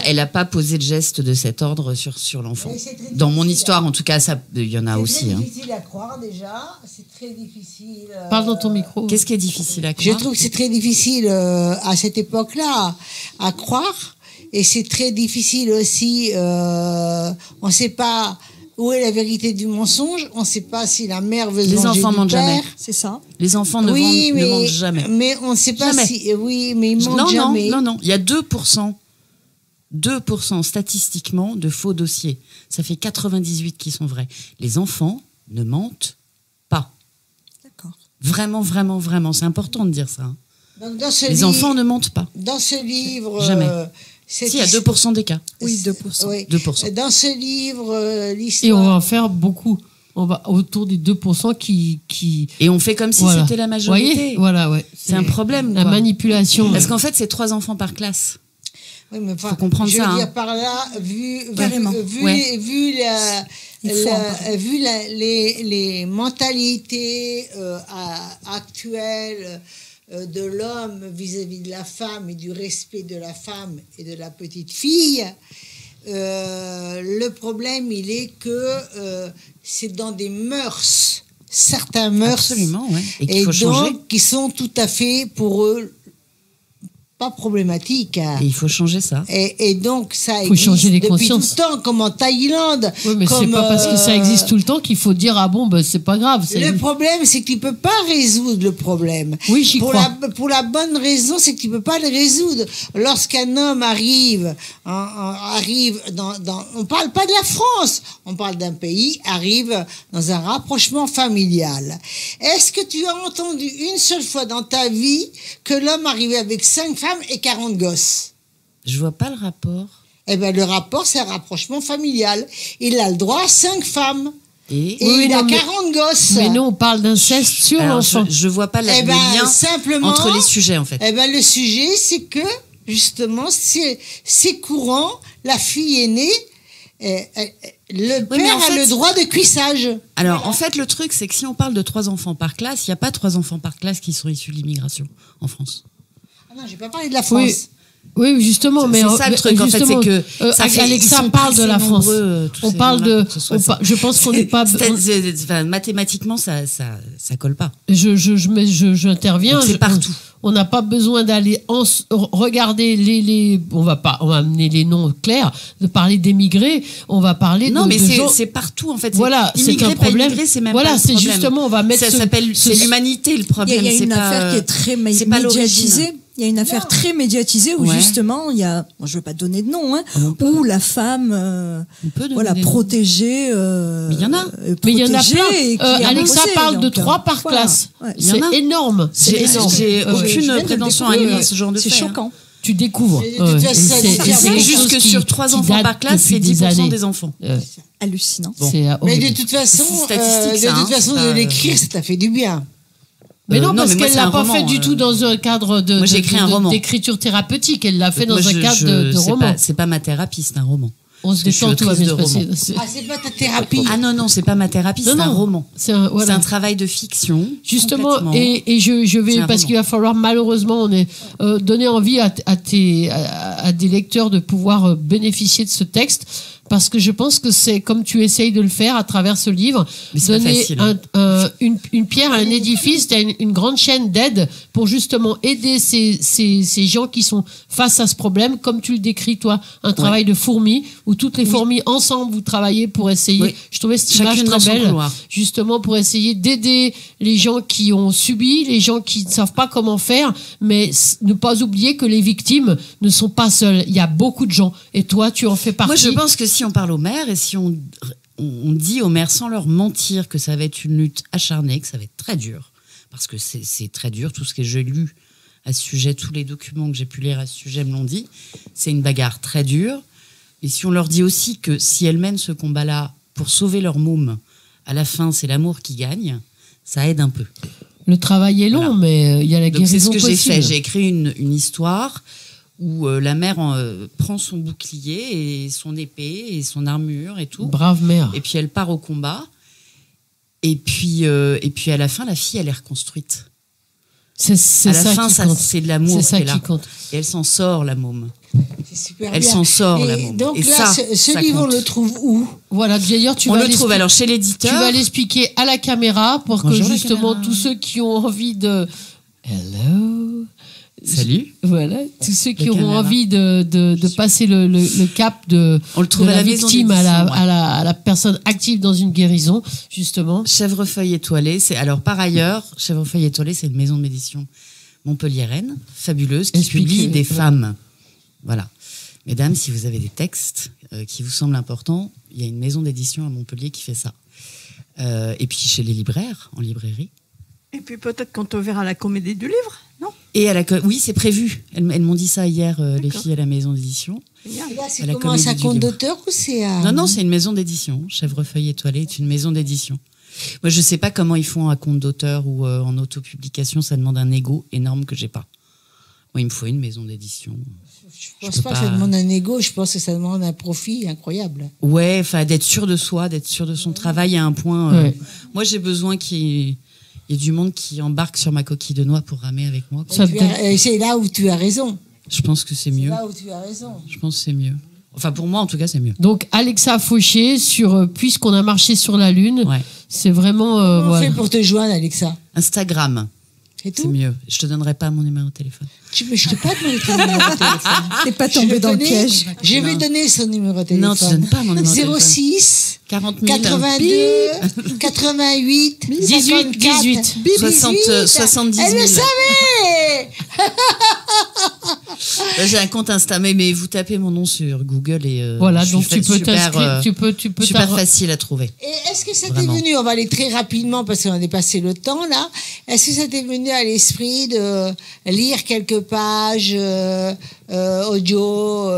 elle a pas posé de geste de cet ordre sur l'enfant. Dans mon histoire, en tout cas, ça, il y en a aussi. C'est difficile à croire déjà. C'est très difficile. Parle dans ton micro. Qu'est-ce qui est difficile à croire? Je trouve que c'est très difficile à cette époque-là à croire. Et c'est très difficile aussi, on ne sait pas où est la vérité du mensonge, on ne sait pas si la mère veut se venger du père. Les enfants mentent jamais. C'est ça. Les enfants ne mentent jamais. Mais on ne sait pas si... Oui, mais ils mentent jamais. Non. Il y a 2% statistiquement de faux dossiers. Ça fait 98 qui sont vrais. Les enfants ne mentent pas. D'accord. Vraiment. C'est important de dire ça. Hein. Donc dans les enfants ne mentent pas. Dans ce livre... Jamais. Si, il y a 2% des cas. Oui, 2%. Oui. 2%. Dans ce livre, l'histoire... Et on va en faire beaucoup. On va autour des 2% qui... Et on fait comme si c'était la majorité. Vous voyez, voilà, ouais. C'est un problème. La manipulation. Parce qu'en fait, c'est 3 enfants par classe. Oui, mais faut comprendre ça. Je veux dire par là, vu les mentalités actuelles de l'homme vis-à-vis de la femme et du respect de la femme et de la petite fille, le problème, il est que c'est dans des mœurs, certains mœurs, absolument, ouais. Et qu'il faut changer, qui sont tout à fait pour eux pas problématique. Et il faut changer ça. Et donc ça faut existe changer les depuis consciences. tout le temps, comme en Thaïlande. Oui, mais comme, c'est pas parce que ça existe tout le temps qu'il faut dire ah bon, ben c'est pas grave. Le problème, c'est que tu peux pas résoudre le problème. Oui, j'y crois. Pour la bonne raison, c'est que tu peux pas le résoudre. Lorsqu'un homme arrive dans, on parle pas de la France, on parle d'un pays, arrive dans un rapprochement familial. Est-ce que tu as entendu une seule fois dans ta vie que l'homme arrivait avec 5 femmes et 40 gosses? Je vois pas le rapport. Eh ben, le rapport, c'est un rapprochement familial. Il a le droit à 5 femmes. Et il a 40 gosses. Mais nous, on parle d'inceste sur l'enfant. Je vois pas le lien simplement, entre les sujets, en fait. Eh ben, le sujet, c'est que, justement, c'est courant, la fille est née, le père a le droit de cuissage. Alors, voilà. En fait, le truc, c'est que si on parle de 3 enfants par classe, il n'y a pas 3 enfants par classe qui sont issus de l'immigration en France. Ah non, j'ai pas parlé de la France. Oui, justement, mais c'est ça le truc. En fait, c'est que Alexa parle de la France. On parle de. Je pense qu'on n'est pas. Mathématiquement, ça colle pas. J'interviens. C'est partout. On n'a pas besoin d'aller regarder les. On va amener les noms clairs, de parler d'émigrés. On va parler non, mais gens... c'est partout en fait. Voilà, c'est un problème. Immigré, c'est même voilà, pas c'est problème. Justement, on va mettre. C'est l'humanité le problème. Il y a une affaire qui est très médiatisée. Il y a une affaire très médiatisée où justement il y a, je ne veux pas donner de nom, où la femme, protégée. Mais il y en a. Mais il y en a plein. Alexa parle de 3 par classe. C'est énorme. J'ai aucune prétention à animer ce genre de fait. C'est choquant. Tu découvres. C'est juste que sur 3 enfants par classe, c'est 10% des enfants. Hallucinant. Mais de toute façon, de l'écrire, ça t'a fait du bien. Mais non, parce qu'elle l'a pas fait du tout dans un cadre d'écriture thérapeutique. Elle l'a fait dans un cadre de roman. C'est pas ma thérapie, c'est un roman. On se détend, tout va bien se passer. Ah, c'est pas ta thérapie. Ah non, c'est pas ma thérapie, c'est un roman. C'est un travail de fiction. Justement, et je vais, parce qu'il va falloir malheureusement donner envie à des lecteurs de pouvoir bénéficier de ce texte. Parce que je pense que c'est comme tu essayes de le faire à travers ce livre, donner une pierre à un édifice, une grande chaîne d'aide pour justement aider ces gens qui sont face à ce problème, comme tu le décris toi, un travail de fourmi, où toutes les fourmis ensemble vous travaillez pour essayer, je trouvais cette image très belle, justement pour essayer d'aider les gens qui ont subi, les gens qui ne savent pas comment faire, mais ne pas oublier que les victimes ne sont pas seules, il y a beaucoup de gens, et toi tu en fais partie. Moi je pense que si on parle aux mères et si on dit aux mères sans leur mentir que ça va être une lutte acharnée, que ça va être très dur, parce que c'est très dur, tout ce que j'ai lu à ce sujet, tous les documents que j'ai pu lire à ce sujet me l'ont dit, c'est une bagarre très dure. Et si on leur dit aussi que si elles mènent ce combat-là pour sauver leur môme, à la fin c'est l'amour qui gagne, ça aide un peu. Le travail est long, mais il y a la guérison possible. C'est ce que possible. j'ai fait. J'ai écrit une histoire où la mère prend son bouclier et son épée et son armure et tout. Brave mère. Et puis elle part au combat. Et puis à la fin, la fille, elle est reconstruite. C'est à la ça fin, qui compte. c'est de l'amour C'est ça qu'elle a. qui compte. Et elle s'en sort, la môme. C'est super Elle bien. s'en sort, Et la môme. donc Et là, ça, ce ça livre, on compte. le trouve où? Voilà, d'ailleurs, tu On vas le trouve alors chez l'éditeur. Tu vas l'expliquer à la caméra pour Bonjour, que la justement caméra. tous ceux qui ont envie de... Hello. Salut. Voilà, tous ceux qui La auront caméra. envie de passer le cap de, On le trouve de à la la maison victime d'édition, à la personne active dans une guérison, justement. Chèvrefeuille étoilée, alors par ailleurs, Chèvrefeuille étoilée, c'est une maison d'édition montpelliéraine, fabuleuse, qui publie des femmes. Voilà. Mesdames, si vous avez des textes qui vous semblent importants, il y a une maison d'édition à Montpellier qui fait ça. Et puis chez les libraires, en librairie. Et puis peut-être qu'on te verra à la Comédie du Livre, non? Et oui, c'est prévu. Elles m'ont dit ça hier, les filles à la maison d'édition. Là, À c'est la comment? C'est un Comédie du compte Livre. d'auteur ou c'est un... Non, non, c'est une maison d'édition. Chèvrefeuille étoilée est une maison d'édition. Moi, je sais pas comment ils font un compte d'auteur ou en autopublication. Ça demande un ego énorme que j'ai pas. Moi, il me faut une maison d'édition. Je pense pas que ça demande un ego, je pense que ça demande un profit incroyable. Ouais, enfin, d'être sûr de soi, d'être sûr de son travail à un point. Ouais. Moi, j'ai besoin qu'il y ait du monde qui embarque sur ma coquille de noix pour ramer avec moi. quoi. C'est là où tu as raison. Je pense que c'est C'est mieux. là où tu as raison. Je pense que c'est mieux. Enfin, pour moi, en tout cas, c'est mieux. Donc, Alexa Fauché, sur Puisqu'on a marché sur la Lune, c'est vraiment... Comment on voilà. fait pour te joindre, Alexa? Instagram. C'est mieux. Je te donnerai pas mon numéro de téléphone. Je t'ai pas donné ton numéro de téléphone. T'es pas Je tombé le dans le connais. piège. Je vais donner son numéro de téléphone. Non, tu donnes pas mon numéro de téléphone. 06 40 000. 82 88 18, 54, 18. 70 000. Elle le savait. J'ai un compte Insta, mais vous tapez mon nom sur Google et Voilà, je donc suis tu peux super, t'inscrire, tu peux super t'arr- facile à trouver. Et est-ce que ça t'est Vraiment. venu, on va aller très rapidement parce qu'on a dépassé le temps là, est-ce que ça t'est venu à l'esprit de lire quelques pages audio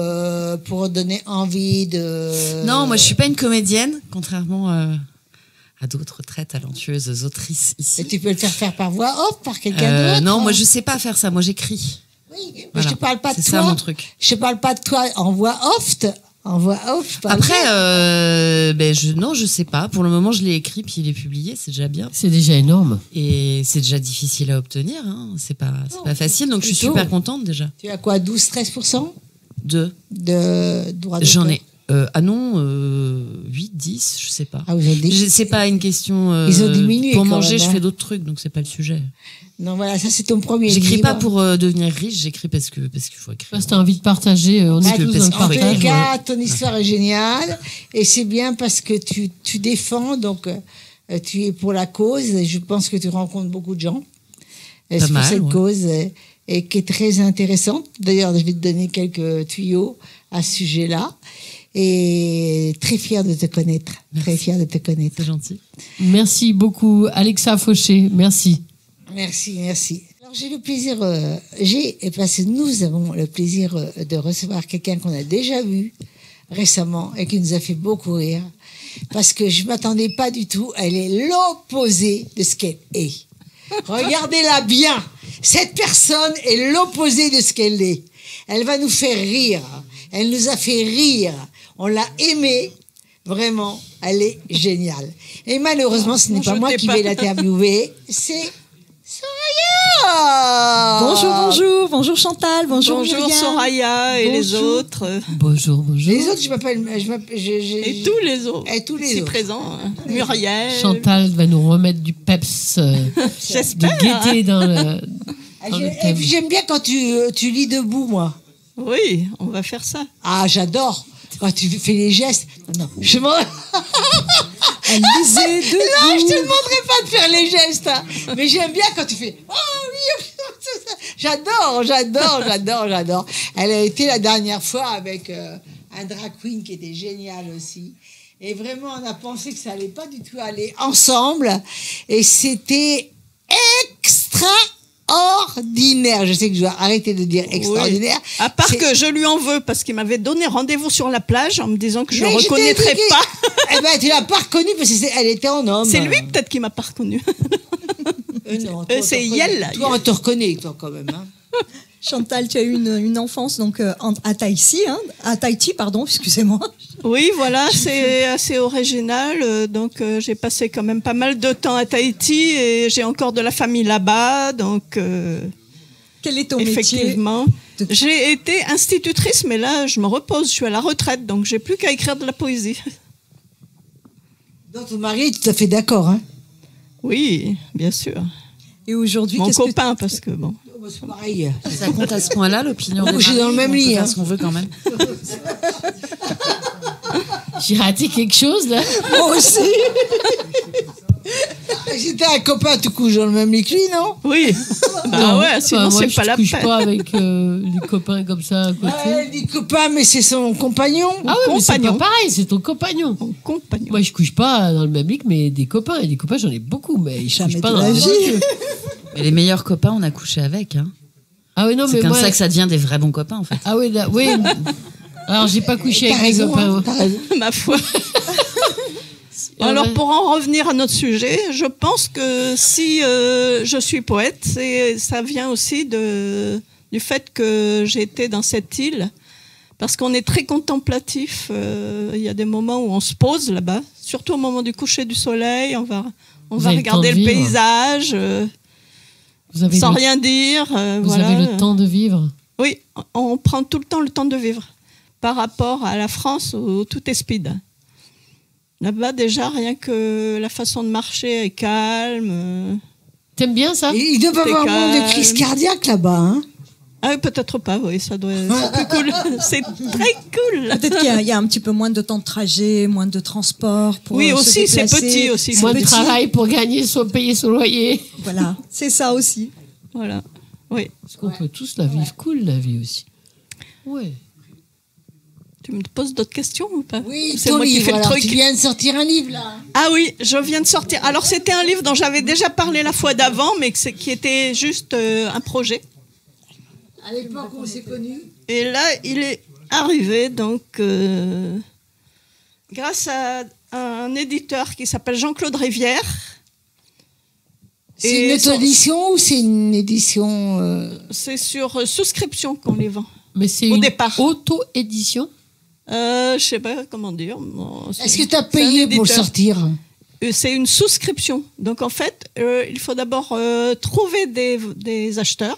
pour donner envie de... Non, moi je suis pas une comédienne, contrairement à d'autres très talentueuses autrices ici. Et tu peux le faire par voix off, par quelqu'un d'autre? Non, moi je sais pas faire ça, moi j'écris. Oui, mais Voilà. je te parle pas de C'est toi. ça mon truc. Je te parle pas de toi en voix off. En voix off, je parle Après, bien. non, je sais pas. Pour le moment, je l'ai écrit puis il est publié, c'est déjà bien. C'est déjà énorme. Et c'est déjà difficile à obtenir, hein. C'est pas facile, donc je suis plutôt. super contente déjà. Tu as quoi, 12-13% De droits d'auteur? J'en ai. Ah non, 8, 10, je sais pas. Ah, vous avez dit- C'est pas une question. Ils ont diminué Pour quand manger, même, je hein. fais d'autres trucs, donc c'est pas le sujet. Non, voilà, ça c'est ton premier J'écris livre. pas pour devenir riche, j'écris parce qu'il faut écrire. Si t'as envie de partager, on est Ah, tous dans le en tous les partage. cas, ouais. ton histoire est géniale et c'est bien parce que tu défends, donc tu es pour la cause et je pense que tu rencontres beaucoup de gens Pas sur mal, cette ouais. cause et qui est très intéressante. D'ailleurs, je vais te donner quelques tuyaux à ce sujet-là et très fière de te connaître. Très fière de te connaître. C'est gentil. Merci beaucoup, Alexa Fauché. Merci. Merci, merci. Alors j'ai le plaisir, parce que nous avons le plaisir de recevoir quelqu'un qu'on a déjà vu récemment et qui nous a fait beaucoup rire, parce que je m'attendais pas du tout. Elle est l'opposé de ce qu'elle est. Regardez-la bien. Cette personne est l'opposé de ce qu'elle est. Elle va nous faire rire. Elle nous a fait rire. On l'a aimée. Vraiment, elle est géniale. Et malheureusement, ce n'est pas moi qui vais l'interviewer, c'est Soraya. Bonjour Chantal, bonjour Myriam. Soraya et les Bonjour. autres. Bonjour. Les autres, je m'appelle. Et tous les autres. Et tous les ici autres. présents. hein. Muriel. Chantal va nous remettre du peps, de J'espère. gaieté dans le... Ah, et puis j'aime bien quand tu lis debout, moi. Oui, on va faire ça. Ah, j'adore. Quand tu fais les gestes. Non, je m'en. Elle lisait debout. Non, je te demanderai pas de faire les gestes. Hein. Mais j'aime bien quand tu fais. Oh oui, j'adore. Elle a été la dernière fois avec un drag queen qui était génial aussi. Et vraiment, on a pensé que ça allait pas du tout aller ensemble. Et c'était extraordinaire. Je sais que je dois arrêter de dire extraordinaire. Oui. À part que je lui en veux parce qu'il m'avait donné rendez-vous sur la plage en me disant que je ne Mais le je t'ai reconnaîtrais dit que- pas. Eh ben, tu l'as pas reconnue parce qu'elle était en homme. C'est lui peut-être qui m'a pas reconnu. Non, toi, c'est on te Yel. reconnaît. Toi, on te reconnaît, toi, quand même. Hein. Chantal, tu as eu une enfance donc à Tahiti, excusez-moi. Oui, voilà, c'est assez original. Donc, j'ai passé quand même pas mal de temps à Tahiti et j'ai encore de la famille là-bas. Donc, quel est ton effectivement, j'ai été institutrice, mais là, je me repose. Je suis à la retraite, donc j'ai plus qu'à écrire de la poésie. Donc, ton mari est tout à fait d'accord, hein? Oui, bien sûr. Et aujourd'hui, mon copain, parce que bon. C'est pareil. Ça compte à ce point-là, l'opinion des maris, dans le même lit. On peut faire ce qu'on veut quand même. J'ai raté quelque chose, là. Moi aussi. J'étais un copain, tu couches dans le même lit que lui, non? Oui. Non, ouais, sinon moi, c'est pas la peine. Je couche pas avec des copains comme ça à côté. Ouais, des copains, mais c'est son compagnon. Ah oui, mais c'est pas pareil, c'est ton compagnon. Mon compagnon. Moi, je couche pas dans le même lit que des copains. Et des copains, j'en ai beaucoup, mais je couche pas dans la vie. Mais les meilleurs copains, on a couché avec. Hein. Ah oui, non, c'est comme ça que ça devient des vrais bons copains, en fait. Ah oui, là, oui. Alors, j'ai pas couché avec mes copains. Ma foi. Alors, pour en revenir à notre sujet, je pense que si je suis poète, ça vient aussi du fait que j'ai été dans cette île, parce qu'on est très contemplatif. Il y a des moments où on se pose là-bas, surtout au moment du coucher du soleil. On va regarder le paysage sans rien dire. Vous avez le temps de vivre. Oui, on prend tout le temps le temps de vivre par rapport à la France où tout est speed. Là-bas, déjà, rien que la façon de marcher est calme. T'aimes bien ça? Il doit pas avoir moins de crise cardiaque là-bas, hein? Ah oui, peut-être pas, oui, ça doit être plus cool. C'est très cool. Peut-être qu'il y a un petit peu moins de temps de trajet, moins de transport pour oui, se aussi, c'est déplacer. petit aussi. Moins de travail pour payer son loyer. Voilà, c'est ça aussi. Voilà, oui. Parce qu'on peut tous la vivre cool, la vie aussi. Oui. Tu me poses d'autres questions ou pas? Oui, c'est ton moi livre, qui fais le truc. Tu viens de sortir un livre, là. Ah oui, je viens de sortir. Alors, c'était un livre dont j'avais déjà parlé la fois d'avant, mais qui était juste un projet. À l'époque où on s'est connus. Et là, il est arrivé, donc, grâce à un éditeur qui s'appelle Jean-Claude Rivière. C'est une auto-édition ou c'est une édition C'est sur souscription qu'on les vend. Mais c'est une auto-édition? Je sais pas comment dire. Bon, est-ce que tu as payé pour le sortir? C'est une souscription. Donc en fait, il faut d'abord trouver des acheteurs.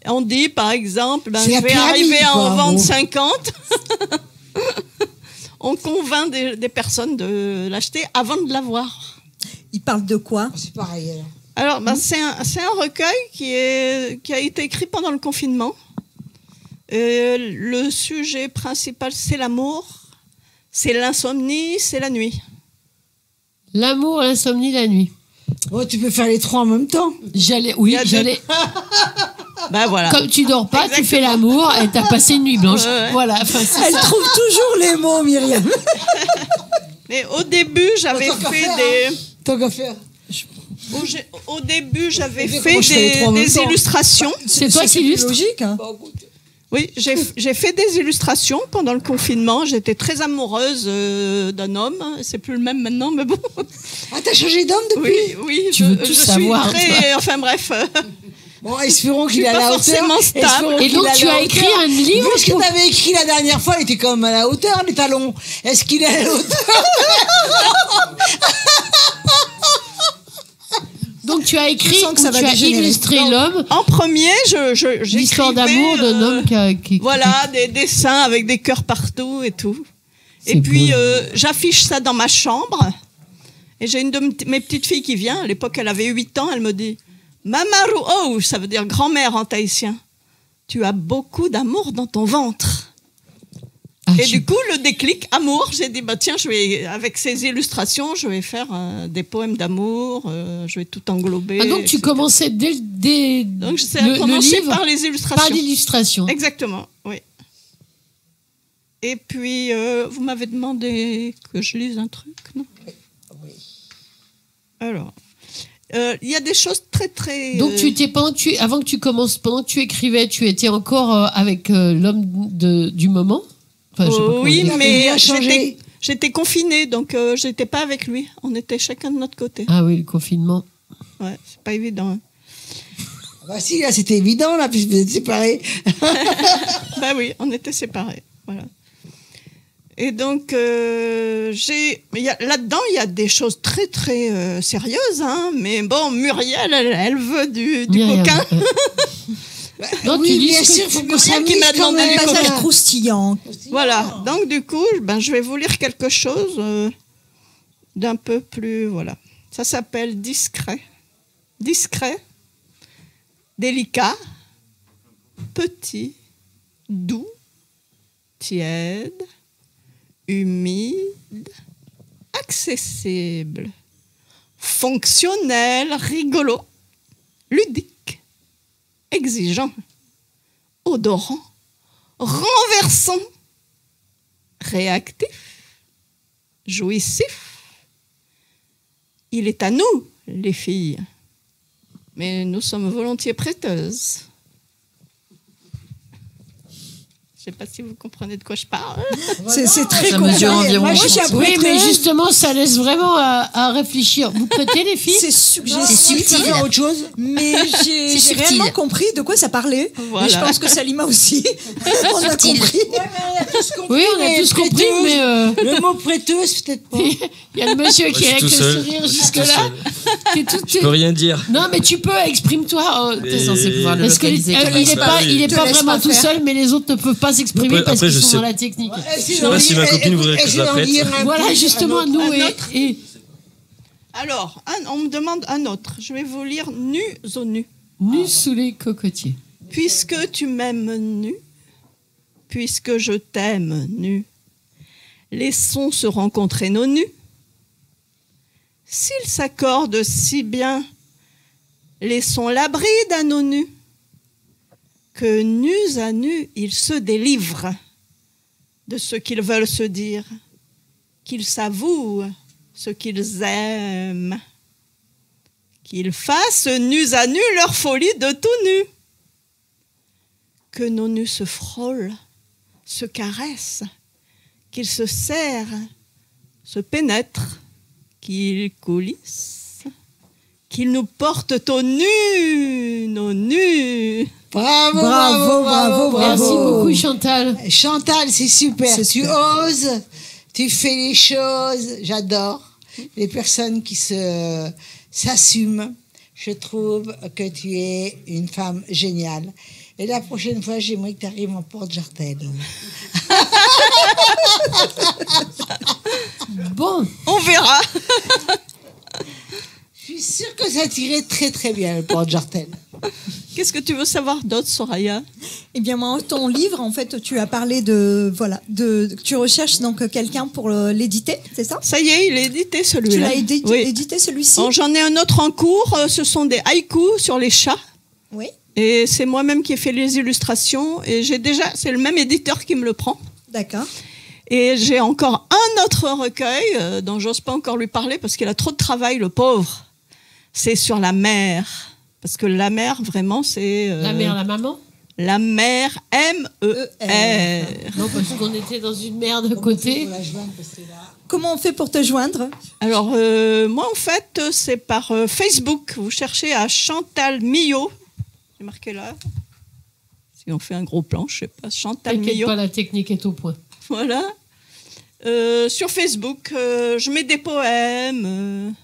On dit par exemple, je vais arriver à en vendre 50. On convainc des personnes de l'acheter avant de l'avoir. Il parle de quoi? C'est pareil. Alors, c'est un recueil qui a été écrit pendant le confinement. Le sujet principal, c'est l'amour, c'est l'insomnie, c'est la nuit. L'amour, l'insomnie, la nuit. Oh, tu peux faire les trois en même temps. J'allais. Ben voilà. Comme tu dors pas, tu fais l'amour et t'as passé une nuit blanche. Ouais. Voilà. Elle trouve toujours les mots, Myriam. Mais au début, j'avais fait des. Tant qu'à faire. Au début, j'avais fait des illustrations. C'est toi qui illustres. Logique. Hein. Oui, j'ai fait des illustrations pendant le confinement. J'étais très amoureuse d'un homme. C'est plus le même maintenant, mais bon. Ah, t'as changé d'homme depuis? Oui. Tu veux tout savoir. Enfin bref. Bon, espérons qu'il est à la hauteur. Stable. Et donc, tu as écrit un livre? Vu ce que tu avais écrit la dernière fois, il était quand même à la hauteur, les talons. Est-ce qu'il est à la hauteur? Donc, tu as écrit ou tu as illustré l'homme. En premier, j'ai l'histoire d'amour d'un homme qui... Voilà, des dessins avec des cœurs partout et tout. Et puis, j'affiche ça dans ma chambre. Et j'ai une de mes petites filles qui vient. À l'époque, elle avait 8 ans. Elle me dit... Mamaru oh, ça veut dire grand-mère en tahitien. Tu as beaucoup d'amour dans ton ventre. Et du coup, le déclic, amour, j'ai dit, tiens, avec ces illustrations, je vais faire des poèmes d'amour, je vais tout englober. Ah, donc tu commençais donc j'ai commencé par les illustrations. Par l'illustration. Exactement, oui. Et puis, vous m'avez demandé que je lise un truc, non? Oui. Alors... il y a des choses très très. Donc avant que tu commences, pendant que tu écrivais, tu étais encore avec l'homme du moment. Enfin, oui, mais j'étais confinée, donc j'étais pas avec lui. On était chacun de notre côté. Ah oui, le confinement. Ouais, c'est pas évident. Hein. Bah si, là, c'était évident, là, puisque vous êtes séparés. Bah oui, on était séparés. Voilà. Et donc, là-dedans, il y a des choses très, très sérieuses. Hein, mais bon, Muriel, elle veut du coquin. Non, oui, bien sûr, il faut que ça qui m'a demandé un du passage coquin. croustillant. Voilà, donc du coup, je vais vous lire quelque chose d'un peu plus... Voilà. Ça s'appelle Discret. Discret, délicat, petit, doux, tiède, humide, accessible, fonctionnel, rigolo, ludique, exigeant, odorant, renversant, réactif, jouissif. Il est à nous, les filles, mais nous sommes volontiers prêteuses. Je ne sais pas si vous comprenez de quoi je parle. C'est très Ça mesure environ. Moi, j'ai appris Oui, très mais bien. justement, ça laisse vraiment à réfléchir. Vous prêtez, les filles? C'est subtil. C'est subtil. faire autre chose. Mais j'ai subtil. réellement compris de quoi ça parlait. Voilà. Et je pense que Salima aussi. On a Subtil. compris. Oui, on a tous compris, mais Le mot prêteuse, peut-être pas. il y a le monsieur qui je est suis avec le tout seul. sourire Je suis jusque-là. Je peux rien dire. Non, mais tu peux, exprime-toi. Oh, T'es censé pouvoir le parce qu'il localiser. il est pas vraiment tout seul, mais les autres ne peuvent pas s'exprimer Après, parce qu'ils je sont sais- dans la technique. Je sais pas si ma copine voudrait que je la prête. Voilà, justement, nous et Alors, on me demande un autre. Je vais vous lire Nus au nu. nus sous les cocotiers. Puisque tu m'aimes nu, puisque je t'aime nu, laissons se rencontrer nos nus. S'ils s'accordent si bien, laissons la bride à nos nus, que nus à nus, ils se délivrent de ce qu'ils veulent se dire, qu'ils s'avouent ce qu'ils aiment, qu'ils fassent nus à nus leur folie de tout nu, que nos nus se frôlent, se caressent, qu'ils se serrent, se pénètrent, qu'ils coulissent, qu'ils nous portent aux nus, nos nus. Bravo, Bravo, bravo, bravo. Merci beaucoup, Chantal. Chantal, c'est super. C'est Tu super. oses, tu fais les choses. J'adore les personnes qui s'assument. Je trouve que tu es une femme géniale. Et la prochaine fois, j'aimerais que tu arrives en porte-jartel. Bon, On verra. Je suis sûre que ça tirait très très bien, le porte-jartel. Qu'est-ce que tu veux savoir d'autre, Soraya? Eh bien, moi, ton livre, en fait, tu as parlé tu recherches donc quelqu'un pour l'éditer, c'est ça? Ça y est, il est édité celui-là. Tu l'as édité, Oui. édité celui-ci? Bon, j'en ai un autre en cours. Ce sont des haïkus sur les chats. Oui. Et c'est moi-même qui ai fait les illustrations. Et c'est le même éditeur qui me le prend. D'accord. Et j'ai encore un autre recueil dont j'ose pas encore lui parler parce qu'il a trop de travail, le pauvre. C'est sur la mer. Parce que la mer, vraiment, c'est... la mère, la maman? La mer, M-E-R. Non, parce qu'on était dans une mer de côté. Comment on fait pour te joindre? Alors, moi, en fait, c'est par Facebook. Vous cherchez à Chantal Millot. J'ai marqué là. Si on fait un gros plan, je sais pas. Chantal T'inquiète Millot. pas, la technique est au point. Voilà. Sur Facebook, je mets des poèmes.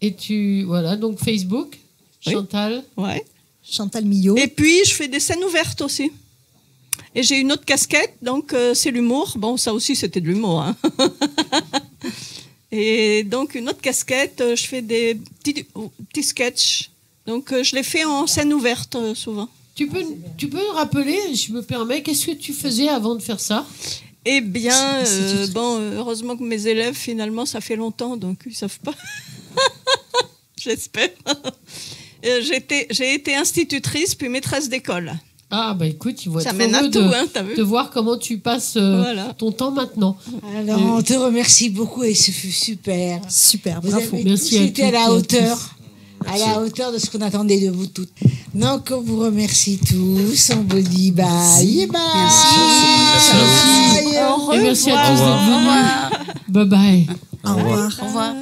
Et voilà, donc Facebook, Oui. Chantal. Ouais. Chantal Millot. Et puis, je fais des scènes ouvertes aussi. Et j'ai une autre casquette, donc c'est l'humour. Bon, ça aussi, c'était de l'humour. Hein. Et donc, une autre casquette, je fais des petits sketchs. Donc, je les fais en scène ouverte souvent. Tu peux rappeler, je me permets, qu'est-ce que tu faisais avant de faire ça? Eh bien, heureusement que mes élèves, finalement, ça fait longtemps, donc ils ne savent pas. J'espère. J'ai été institutrice, puis maîtresse d'école. Ah, bah écoute, ils vont Ça être mène à heureux tout, hein, t'as vu de voir comment tu passes ton temps maintenant. Alors, on te remercie beaucoup et ce fut super. Super, Vous bravo. avez Merci à tous été à toutes et la à hauteur. À la hauteur de ce qu'on attendait de vous toutes. Donc, on vous remercie tous. On vous dit bye. Bye. Merci à vous. Au Et merci à revoir. tous d'être venus. Bye bye. Au revoir. Au revoir.